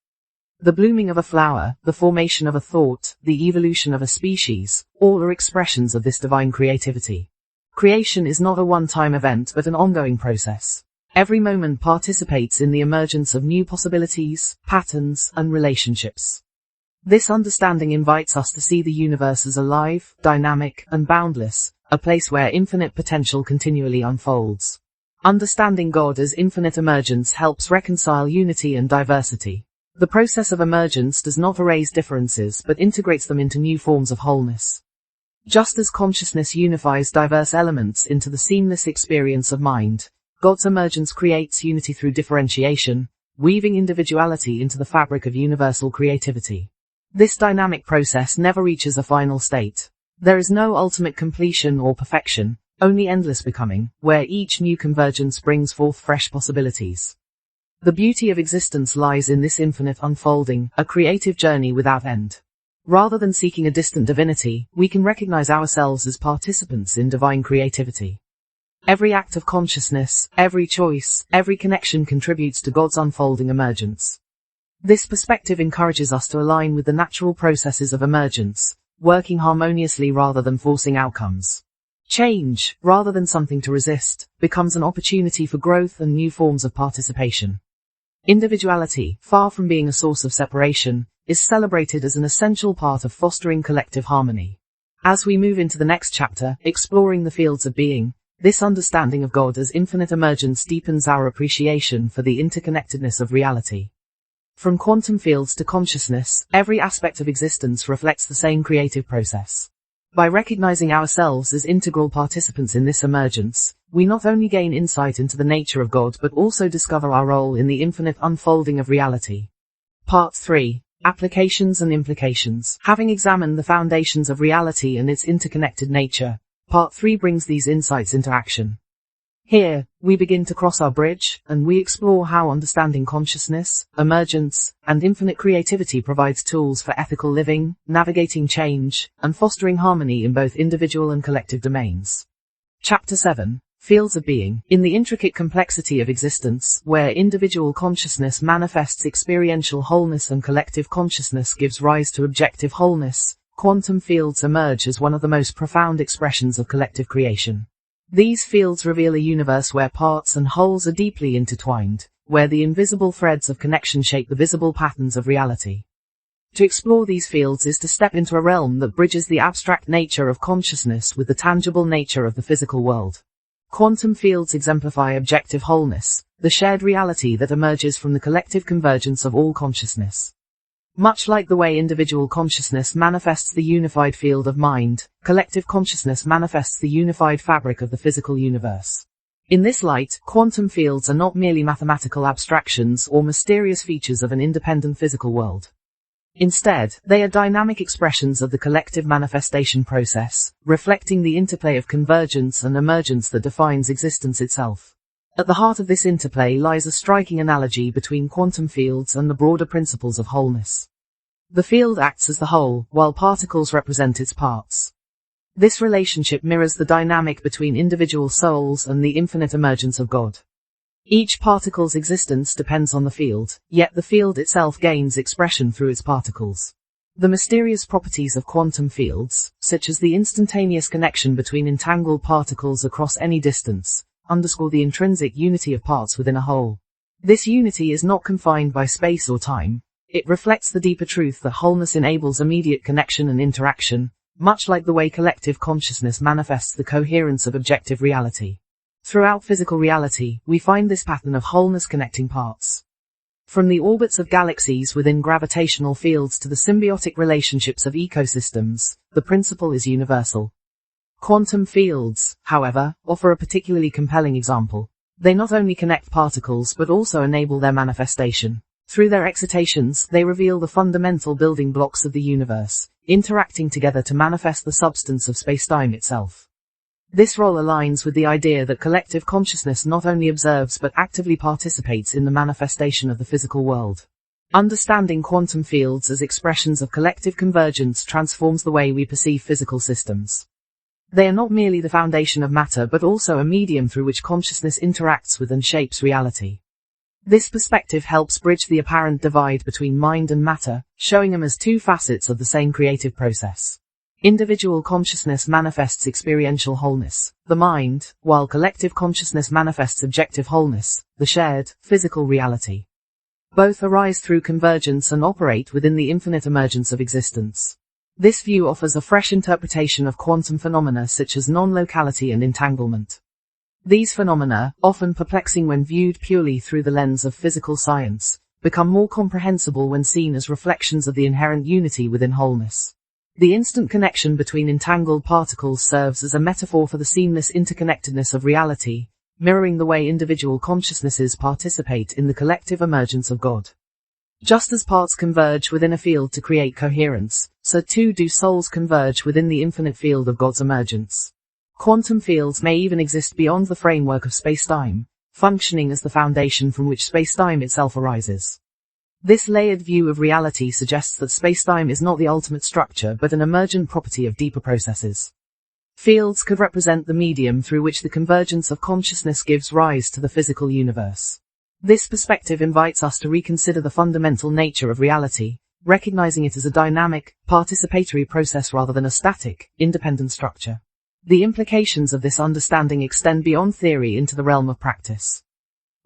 The blooming of a flower, the formation of a thought, the evolution of a species, all are expressions of this divine creativity. Creation is not a one-time event but an ongoing process. Every moment participates in the emergence of new possibilities, patterns, and relationships. This understanding invites us to see the universe as alive, dynamic, and boundless, a place where infinite potential continually unfolds. Understanding God as infinite emergence helps reconcile unity and diversity. The process of emergence does not erase differences but integrates them into new forms of wholeness. Just as consciousness unifies diverse elements into the seamless experience of mind, God's emergence creates unity through differentiation, weaving individuality into the fabric of universal creativity. This dynamic process never reaches a final state. There is no ultimate completion or perfection, only endless becoming, where each new convergence brings forth fresh possibilities. The beauty of existence lies in this infinite unfolding, a creative journey without end. Rather than seeking a distant divinity, we can recognize ourselves as participants in divine creativity. Every act of consciousness, every choice, every connection contributes to God's unfolding emergence. This perspective encourages us to align with the natural processes of emergence, working harmoniously rather than forcing outcomes. Change, rather than something to resist, becomes an opportunity for growth and new forms of participation. Individuality, far from being a source of separation, is celebrated as an essential part of fostering collective harmony. As we move into the next chapter, exploring the fields of being, this understanding of God as infinite emergence deepens our appreciation for the interconnectedness of reality. From quantum fields to consciousness, every aspect of existence reflects the same creative process. By recognizing ourselves as integral participants in this emergence, we not only gain insight into the nature of God but also discover our role in the infinite unfolding of reality. Part 3. Applications and Implications. Having examined the foundations of reality and its interconnected nature, Part 3 brings these insights into action. Here, we begin to cross our bridge, and we explore how understanding consciousness, emergence, and infinite creativity provides tools for ethical living, navigating change, and fostering harmony in both individual and collective domains. Chapter 7. Fields of Being. In the intricate complexity of existence, where individual consciousness manifests experiential wholeness and collective consciousness gives rise to objective wholeness, quantum fields emerge as one of the most profound expressions of collective creation. These fields reveal a universe where parts and wholes are deeply intertwined, where the invisible threads of connection shape the visible patterns of reality. To explore these fields is to step into a realm that bridges the abstract nature of consciousness with the tangible nature of the physical world. Quantum fields exemplify objective wholeness, the shared reality that emerges from the collective convergence of all consciousness. Much like the way individual consciousness manifests the unified field of mind, collective consciousness manifests the unified fabric of the physical universe. In this light, quantum fields are not merely mathematical abstractions or mysterious features of an independent physical world. Instead, they are dynamic expressions of the collective manifestation process, reflecting the interplay of convergence and emergence that defines existence itself. At the heart of this interplay lies a striking analogy between quantum fields and the broader principles of wholeness. The field acts as the whole, while particles represent its parts. This relationship mirrors the dynamic between individual souls and the infinite emergence of God. Each particle's existence depends on the field, yet the field itself gains expression through its particles. The mysterious properties of quantum fields, such as the instantaneous connection between entangled particles across any distance, underscore the intrinsic unity of parts within a whole. This unity is not confined by space or time. It reflects the deeper truth that wholeness enables immediate connection and interaction, much like the way collective consciousness manifests the coherence of objective reality. Throughout physical reality, we find this pattern of wholeness connecting parts. From the orbits of galaxies within gravitational fields to the symbiotic relationships of ecosystems, the principle is universal. Quantum fields, however, offer a particularly compelling example. They not only connect particles but also enable their manifestation. Through their excitations, they reveal the fundamental building blocks of the universe, interacting together to manifest the substance of spacetime itself. This role aligns with the idea that collective consciousness not only observes but actively participates in the manifestation of the physical world. Understanding quantum fields as expressions of collective convergence transforms the way we perceive physical systems. They are not merely the foundation of matter but also a medium through which consciousness interacts with and shapes reality. This perspective helps bridge the apparent divide between mind and matter, showing them as two facets of the same creative process. Individual consciousness manifests experiential wholeness, the mind, while collective consciousness manifests objective wholeness, the shared, physical reality. Both arise through convergence and operate within the infinite emergence of existence. This view offers a fresh interpretation of quantum phenomena such as non-locality and entanglement. These phenomena, often perplexing when viewed purely through the lens of physical science, become more comprehensible when seen as reflections of the inherent unity within wholeness. The instant connection between entangled particles serves as a metaphor for the seamless interconnectedness of reality, mirroring the way individual consciousnesses participate in the collective emergence of God. Just as parts converge within a field to create coherence, so too do souls converge within the infinite field of God's emergence. Quantum fields may even exist beyond the framework of spacetime, functioning as the foundation from which spacetime itself arises. This layered view of reality suggests that spacetime is not the ultimate structure but an emergent property of deeper processes. Fields could represent the medium through which the convergence of consciousness gives rise to the physical universe. This perspective invites us to reconsider the fundamental nature of reality, recognizing it as a dynamic, participatory process rather than a static, independent structure. The implications of this understanding extend beyond theory into the realm of practice.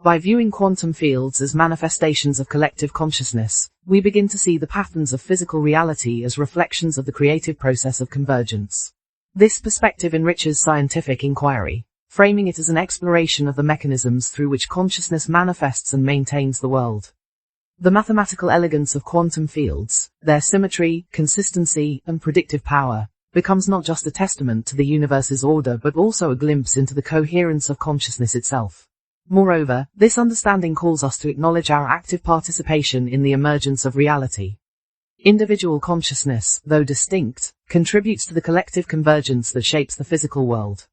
By viewing quantum fields as manifestations of collective consciousness, we begin to see the patterns of physical reality as reflections of the creative process of convergence. This perspective enriches scientific inquiry, framing it as an exploration of the mechanisms through which consciousness manifests and maintains the world. The mathematical elegance of quantum fields, their symmetry, consistency, and predictive power, becomes not just a testament to the universe's order but also a glimpse into the coherence of consciousness itself. Moreover, this understanding calls us to acknowledge our active participation in the emergence of reality. Individual consciousness, though distinct, contributes to the collective convergence that shapes the physical world.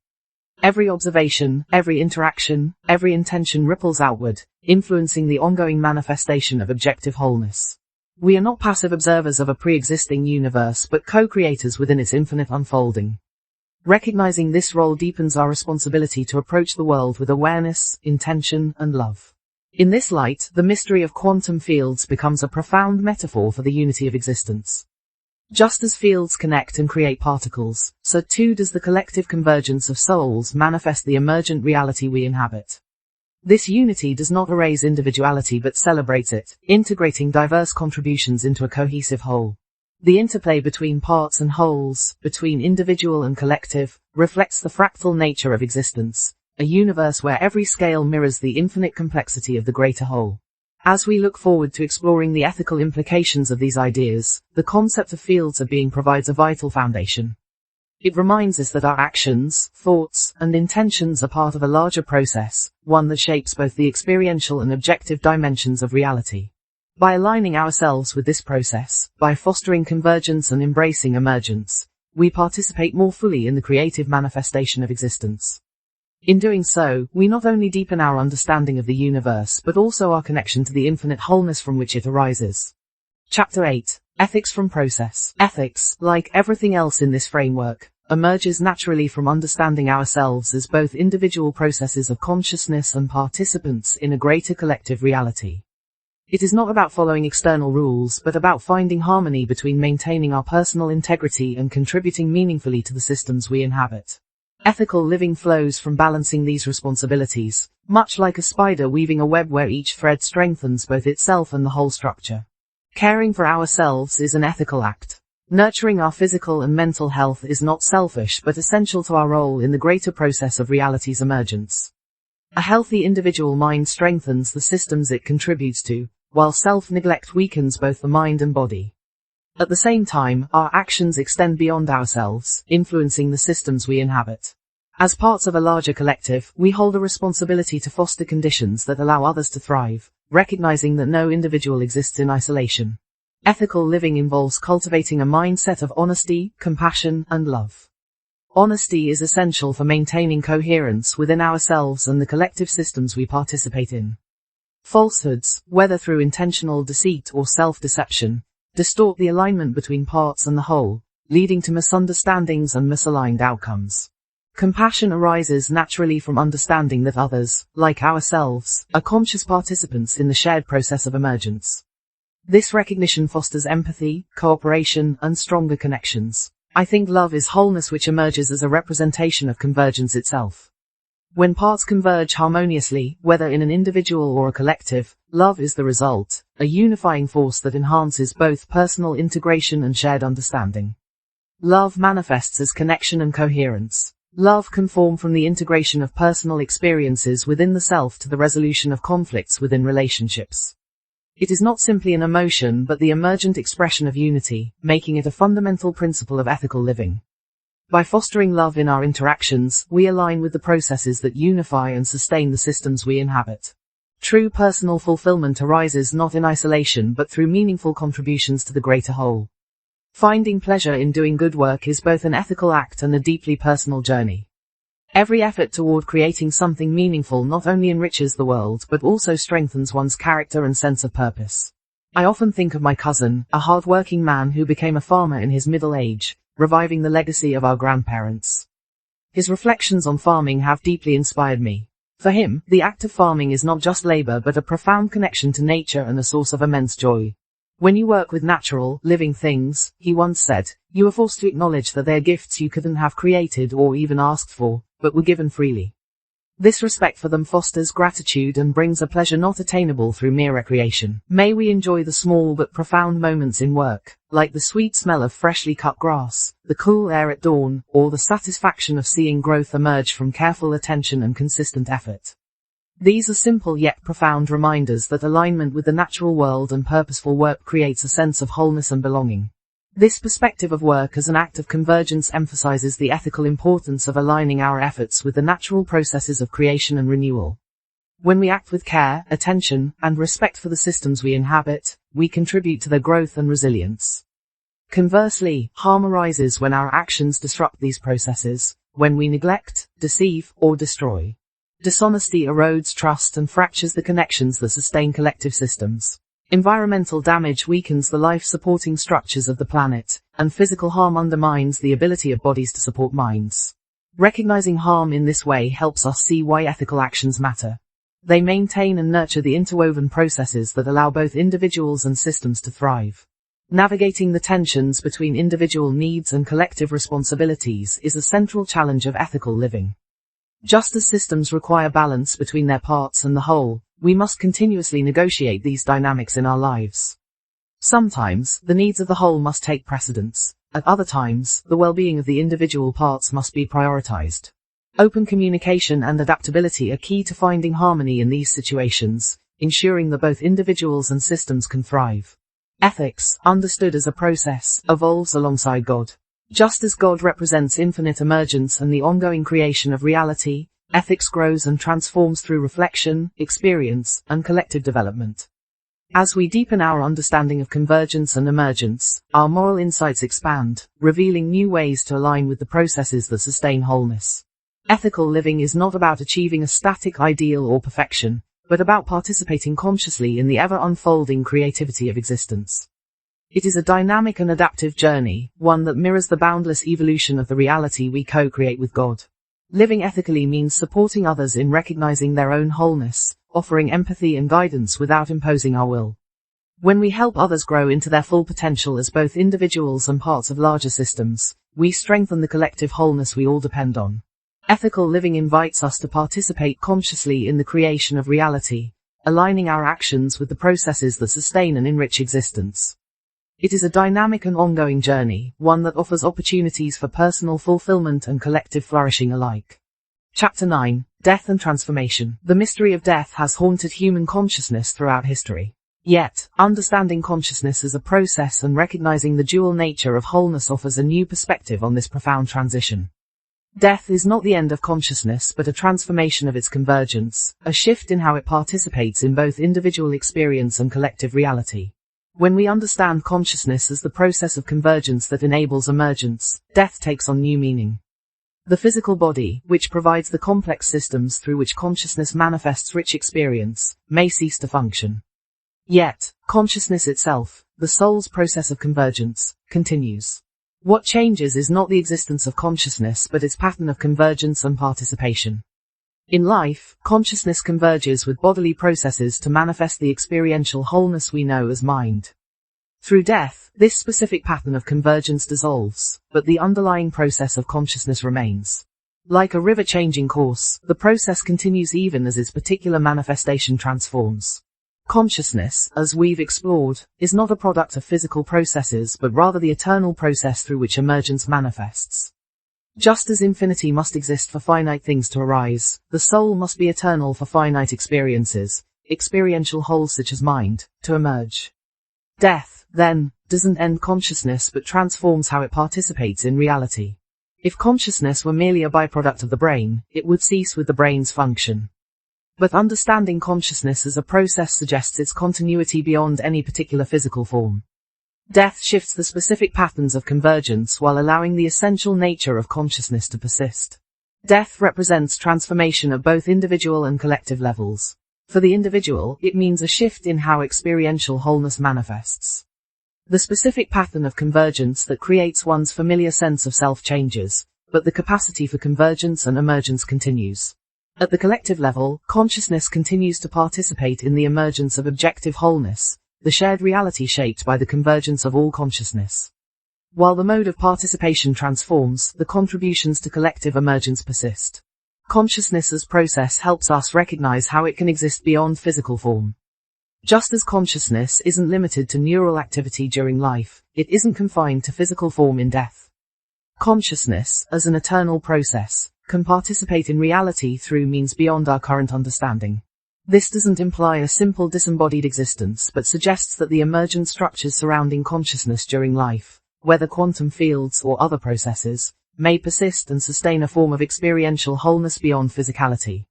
Every observation, every interaction, every intention ripples outward, influencing the ongoing manifestation of objective wholeness. We are not passive observers of a pre-existing universe but co-creators within its infinite unfolding. Recognizing this role deepens our responsibility to approach the world with awareness, intention, and love. In this light, the mystery of quantum fields becomes a profound metaphor for the unity of existence. Just as fields connect and create particles, so too does the collective convergence of souls manifest the emergent reality we inhabit. This unity does not erase individuality but celebrates it, integrating diverse contributions into a cohesive whole. The interplay between parts and wholes, between individual and collective, reflects the fractal nature of existence, a universe where every scale mirrors the infinite complexity of the greater whole. As we look forward to exploring the ethical implications of these ideas, the concept of fields of being provides a vital foundation. It reminds us that our actions, thoughts, and intentions are part of a larger process, one that shapes both the experiential and objective dimensions of reality. By aligning ourselves with this process, by fostering convergence and embracing emergence, we participate more fully in the creative manifestation of existence. In doing so, we not only deepen our understanding of the universe but also our connection to the infinite wholeness from which it arises. Chapter 8. Ethics from Process. Ethics, like everything else in this framework, emerges naturally from understanding ourselves as both individual processes of consciousness and participants in a greater collective reality. It is not about following external rules but about finding harmony between maintaining our personal integrity and contributing meaningfully to the systems we inhabit. Ethical living flows from balancing these responsibilities, much like a spider weaving a web where each thread strengthens both itself and the whole structure. Caring for ourselves is an ethical act. Nurturing our physical and mental health is not selfish but essential to our role in the greater process of reality's emergence. A healthy individual mind strengthens the systems it contributes to, while self-neglect weakens both the mind and body. At the same time, our actions extend beyond ourselves, influencing the systems we inhabit. As parts of a larger collective, we hold a responsibility to foster conditions that allow others to thrive, recognizing that no individual exists in isolation. Ethical living involves cultivating a mindset of honesty, compassion, and love. Honesty is essential for maintaining coherence within ourselves and the collective systems we participate in. Falsehoods, whether through intentional deceit or self-deception, distort the alignment between parts and the whole, leading to misunderstandings and misaligned outcomes. Compassion arises naturally from understanding that others, like ourselves, are conscious participants in the shared process of emergence. This recognition fosters empathy, cooperation, and stronger connections. I think love is wholeness which emerges as a representation of convergence itself. When parts converge harmoniously, whether in an individual or a collective, love is the result, a unifying force that enhances both personal integration and shared understanding. Love manifests as connection and coherence. Love can form from the integration of personal experiences within the self to the resolution of conflicts within relationships. It is not simply an emotion but the emergent expression of unity, making it a fundamental principle of ethical living. By fostering love in our interactions, we align with the processes that unify and sustain the systems we inhabit. True personal fulfillment arises not in isolation but through meaningful contributions to the greater whole. Finding pleasure in doing good work is both an ethical act and a deeply personal journey. Every effort toward creating something meaningful not only enriches the world but also strengthens one's character and sense of purpose. I often think of my cousin, a hard-working man who became a farmer in his middle age, reviving the legacy of our grandparents. His reflections on farming have deeply inspired me. For him, the act of farming is not just labor but a profound connection to nature and a source of immense joy. When you work with natural, living things, he once said, you are forced to acknowledge that they are gifts you couldn't have created or even asked for, but were given freely. This respect for them fosters gratitude and brings a pleasure not attainable through mere recreation. May we enjoy the small but profound moments in work, like the sweet smell of freshly cut grass, the cool air at dawn, or the satisfaction of seeing growth emerge from careful attention and consistent effort. These are simple yet profound reminders that alignment with the natural world and purposeful work creates a sense of wholeness and belonging. This perspective of work as an act of convergence emphasizes the ethical importance of aligning our efforts with the natural processes of creation and renewal. When we act with care, attention, and respect for the systems we inhabit, we contribute to their growth and resilience. Conversely, harm arises when our actions disrupt these processes, when we neglect, deceive, or destroy. Dishonesty erodes trust and fractures the connections that sustain collective systems. Environmental damage weakens the life-supporting structures of the planet, and physical harm undermines the ability of bodies to support minds. Recognizing harm in this way helps us see why ethical actions matter. They maintain and nurture the interwoven processes that allow both individuals and systems to thrive. Navigating the tensions between individual needs and collective responsibilities is a central challenge of ethical living. Just as systems require balance between their parts and the whole, we must continuously negotiate these dynamics in our lives. Sometimes, the needs of the whole must take precedence. At other times, the well-being of the individual parts must be prioritized. Open communication and adaptability are key to finding harmony in these situations, ensuring that both individuals and systems can thrive. Ethics, understood as a process, evolves alongside God. Just as God represents infinite emergence and the ongoing creation of reality, ethics grows and transforms through reflection, experience, and collective development. As we deepen our understanding of convergence and emergence, our moral insights expand, revealing new ways to align with the processes that sustain wholeness. Ethical living is not about achieving a static ideal or perfection, but about participating consciously in the ever-unfolding creativity of existence. It is a dynamic and adaptive journey, one that mirrors the boundless evolution of the reality we co-create with God. Living ethically means supporting others in recognizing their own wholeness, offering empathy and guidance without imposing our will. When we help others grow into their full potential as both individuals and parts of larger systems, we strengthen the collective wholeness we all depend on. Ethical living invites us to participate consciously in the creation of reality, aligning our actions with the processes that sustain and enrich existence. It is a dynamic and ongoing journey, one that offers opportunities for personal fulfillment and collective flourishing alike. Chapter 9, Death and Transformation. The mystery of death has haunted human consciousness throughout history. Yet, understanding consciousness as a process and recognizing the dual nature of wholeness offers a new perspective on this profound transition. Death is not the end of consciousness but a transformation of its convergence, a shift in how it participates in both individual experience and collective reality. When we understand consciousness as the process of convergence that enables emergence, death takes on new meaning. The physical body, which provides the complex systems through which consciousness manifests rich experience, may cease to function. Yet, consciousness itself, the soul's process of convergence, continues. What changes is not the existence of consciousness but its pattern of convergence and participation. In life, consciousness converges with bodily processes to manifest the experiential wholeness we know as mind. Through death, this specific pattern of convergence dissolves, but the underlying process of consciousness remains. Like a river changing course, the process continues even as its particular manifestation transforms. Consciousness, as we've explored, is not a product of physical processes but rather the eternal process through which emergence manifests. Just as infinity must exist for finite things to arise, the soul must be eternal for finite experiences, experiential wholes such as mind, to emerge. Death, then, doesn't end consciousness but transforms how it participates in reality. If consciousness were merely a byproduct of the brain, it would cease with the brain's function. But understanding consciousness as a process suggests its continuity beyond any particular physical form. Death shifts the specific patterns of convergence while allowing the essential nature of consciousness to persist. Death represents transformation at both individual and collective levels. For the individual, it means a shift in how experiential wholeness manifests. The specific pattern of convergence that creates one's familiar sense of self changes, but the capacity for convergence and emergence continues. At the collective level, consciousness continues to participate in the emergence of objective wholeness, the shared reality shaped by the convergence of all consciousness. While the mode of participation transforms, the contributions to collective emergence persist. Consciousness as process helps us recognize how it can exist beyond physical form. Just as consciousness isn't limited to neural activity during life, it isn't confined to physical form in death. Consciousness, as an eternal process, can participate in reality through means beyond our current understanding. This doesn't imply a simple disembodied existence but suggests that the emergent structures surrounding consciousness during life, whether quantum fields or other processes, may persist and sustain a form of experiential wholeness beyond physicality.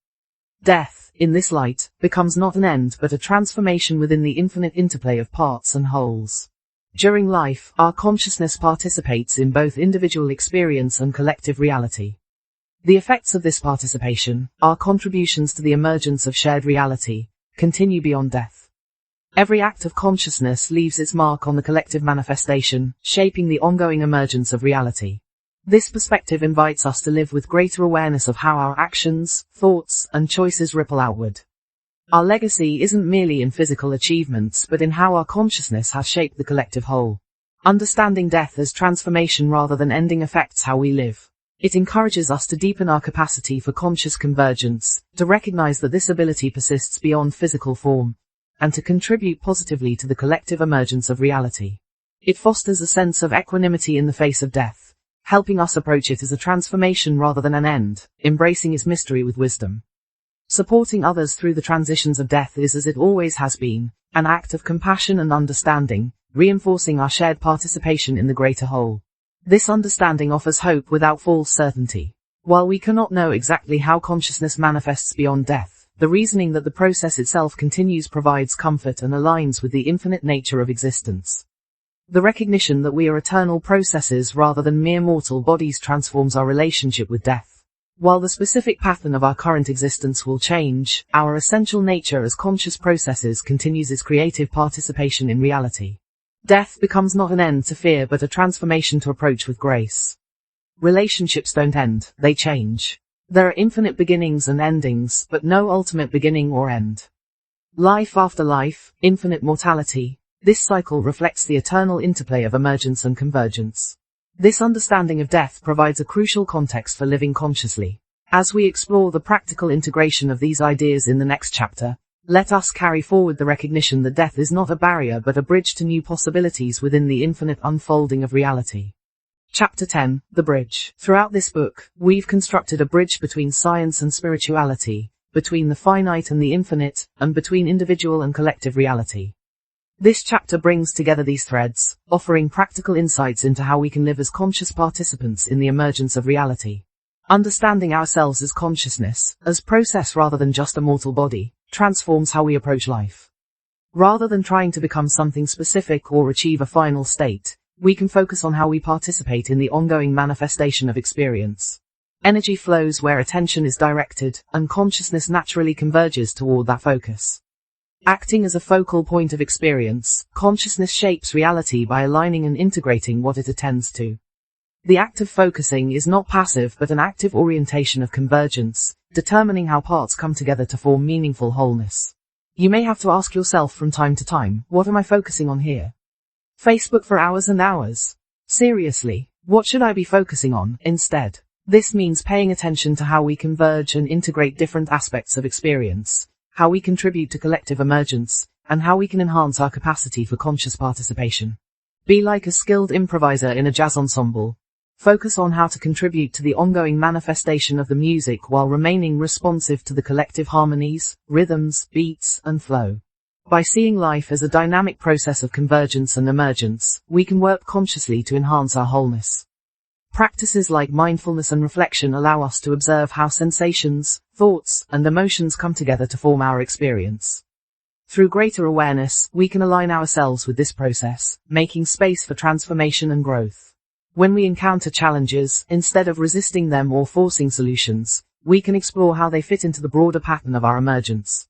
Death, in this light, becomes not an end but a transformation within the infinite interplay of parts and wholes. During life, our consciousness participates in both individual experience and collective reality. The effects of this participation, our contributions to the emergence of shared reality, continue beyond death. Every act of consciousness leaves its mark on the collective manifestation, shaping the ongoing emergence of reality. This perspective invites us to live with greater awareness of how our actions, thoughts, and choices ripple outward. Our legacy isn't merely in physical achievements but in how our consciousness has shaped the collective whole. Understanding death as transformation rather than ending affects how we live. It encourages us to deepen our capacity for conscious convergence, to recognize that this ability persists beyond physical form, and to contribute positively to the collective emergence of reality. It fosters a sense of equanimity in the face of death, helping us approach it as a transformation rather than an end, embracing its mystery with wisdom. Supporting others through the transitions of death is, as it always has been, an act of compassion and understanding, reinforcing our shared participation in the greater whole. This understanding offers hope without false certainty. While we cannot know exactly how consciousness manifests beyond death, the reasoning that the process itself continues provides comfort and aligns with the infinite nature of existence. The recognition that we are eternal processes rather than mere mortal bodies transforms our relationship with death. While the specific pattern of our current existence will change, our essential nature as conscious processes continues its creative participation in reality. Death becomes not an end to fear but a transformation to approach with grace. Relationships don't end, they change. There are infinite beginnings and endings, but no ultimate beginning or end. Life after life, infinite mortality. This cycle reflects the eternal interplay of emergence and convergence. This understanding of death provides a crucial context for living consciously. As we explore the practical integration of these ideas in the next chapter, let us carry forward the recognition that death is not a barrier but a bridge to new possibilities within the infinite unfolding of reality. Chapter 10, The Bridge. Throughout this book, we've constructed a bridge between science and spirituality, between the finite and the infinite, and between individual and collective reality. This chapter brings together these threads, offering practical insights into how we can live as conscious participants in the emergence of reality. Understanding ourselves as consciousness, as process rather than just a mortal body, transforms how we approach life. Rather than trying to become something specific or achieve a final state, we can focus on how we participate in the ongoing manifestation of experience. Energy flows where attention is directed, and consciousness naturally converges toward that focus. Acting as a focal point of experience, consciousness shapes reality by aligning and integrating what it attends to. The act of focusing is not passive but an active orientation of convergence, determining how parts come together to form meaningful wholeness. You may have to ask yourself from time to time, what am I focusing on here? Facebook for hours and hours. Seriously, what should I be focusing on instead? This means paying attention to how we converge and integrate different aspects of experience, how we contribute to collective emergence, and how we can enhance our capacity for conscious participation. Be like a skilled improviser in a jazz ensemble. Focus on how to contribute to the ongoing manifestation of the music while remaining responsive to the collective harmonies, rhythms, beats, and flow. By seeing life as a dynamic process of convergence and emergence, we can work consciously to enhance our wholeness. Practices like mindfulness and reflection allow us to observe how sensations, thoughts, and emotions come together to form our experience. Through greater awareness, we can align ourselves with this process, making space for transformation and growth. When we encounter challenges, instead of resisting them or forcing solutions, we can explore how they fit into the broader pattern of our emergence.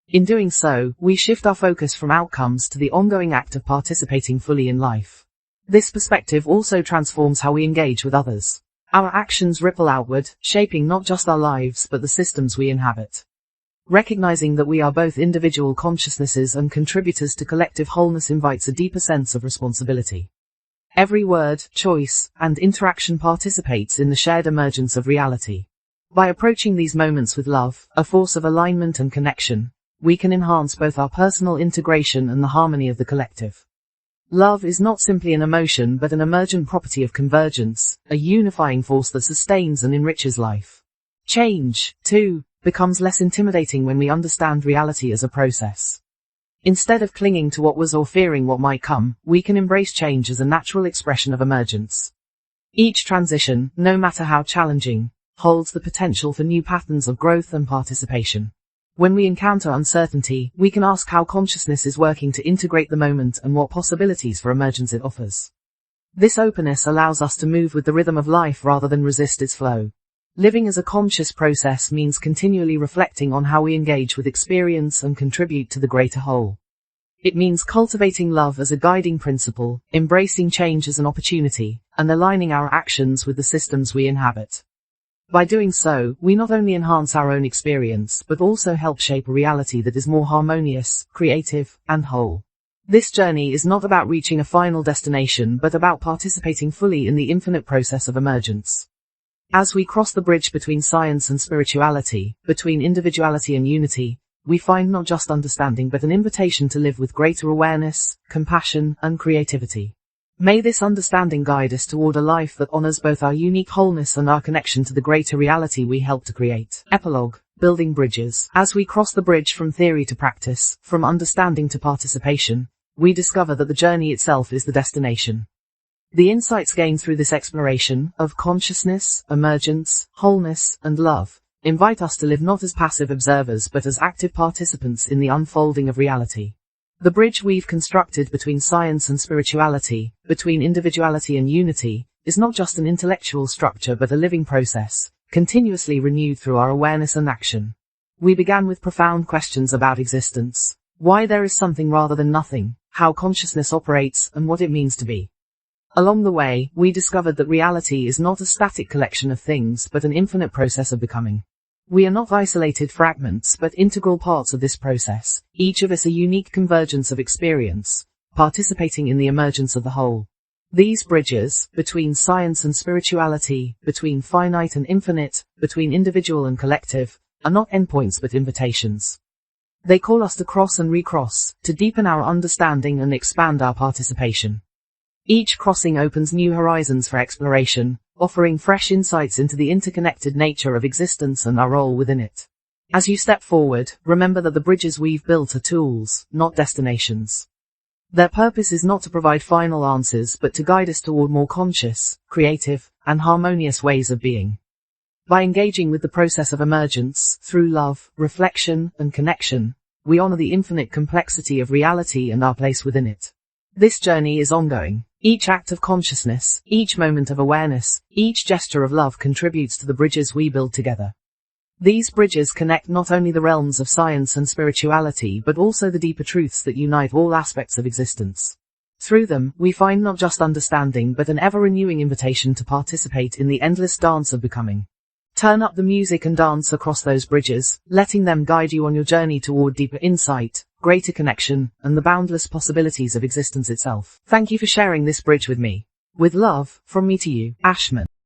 In doing so, we shift our focus from outcomes to the ongoing act of participating fully in life. This perspective also transforms how we engage with others. Our actions ripple outward, shaping not just our lives but the systems we inhabit. Recognizing that we are both individual consciousnesses and contributors to collective wholeness invites a deeper sense of responsibility. Every word, choice, and interaction participates in the shared emergence of reality. By approaching these moments with love, a force of alignment and connection, we can enhance both our personal integration and the harmony of the collective. Love is not simply an emotion but an emergent property of convergence, a unifying force that sustains and enriches life. Change, too, becomes less intimidating when we understand reality as a process. Instead of clinging to what was or fearing what might come, we can embrace change as a natural expression of emergence. Each transition, no matter how challenging, holds the potential for new patterns of growth and participation. When we encounter uncertainty, we can ask how consciousness is working to integrate the moment and what possibilities for emergence it offers. This openness allows us to move with the rhythm of life rather than resist its flow. Living as a conscious process means continually reflecting on how we engage with experience and contribute to the greater whole. It means cultivating love as a guiding principle, embracing change as an opportunity, and aligning our actions with the systems we inhabit. By doing so, we not only enhance our own experience but also help shape a reality that is more harmonious, creative, and whole. This journey is not about reaching a final destination but about participating fully in the infinite process of emergence. As we cross the bridge between science and spirituality, between individuality and unity, we find not just understanding but an invitation to live with greater awareness, compassion, and creativity. May this understanding guide us toward a life that honors both our unique wholeness and our connection to the greater reality we help to create. Epilogue. Building bridges. As we cross the bridge from theory to practice, from understanding to participation, we discover that the journey itself is the destination. The insights gained through this exploration of consciousness, emergence, wholeness, and love invite us to live not as passive observers but as active participants in the unfolding of reality. The bridge we've constructed between science and spirituality, between individuality and unity, is not just an intellectual structure but a living process, continuously renewed through our awareness and action. We began with profound questions about existence, why there is something rather than nothing, how consciousness operates, and what it means to be. Along the way, we discovered that reality is not a static collection of things but an infinite process of becoming. We are not isolated fragments but integral parts of this process, each of us a unique convergence of experience, participating in the emergence of the whole. These bridges, between science and spirituality, between finite and infinite, between individual and collective, are not endpoints but invitations. They call us to cross and recross, to deepen our understanding and expand our participation. Each crossing opens new horizons for exploration, offering fresh insights into the interconnected nature of existence and our role within it. As you step forward, remember that the bridges we've built are tools, not destinations. Their purpose is not to provide final answers but to guide us toward more conscious, creative, and harmonious ways of being. By engaging with the process of emergence, through love, reflection, and connection, we honor the infinite complexity of reality and our place within it. This journey is ongoing. Each act of consciousness, each moment of awareness, each gesture of love contributes to the bridges we build together. These bridges connect not only the realms of science and spirituality but also the deeper truths that unite all aspects of existence. Through them, we find not just understanding but an ever-renewing invitation to participate in the endless dance of becoming. Turn up the music and dance across those bridges, letting them guide you on your journey toward deeper insight, greater connection, and the boundless possibilities of existence itself. Thank you for sharing this bridge with me. With love, from me to you, Ashman.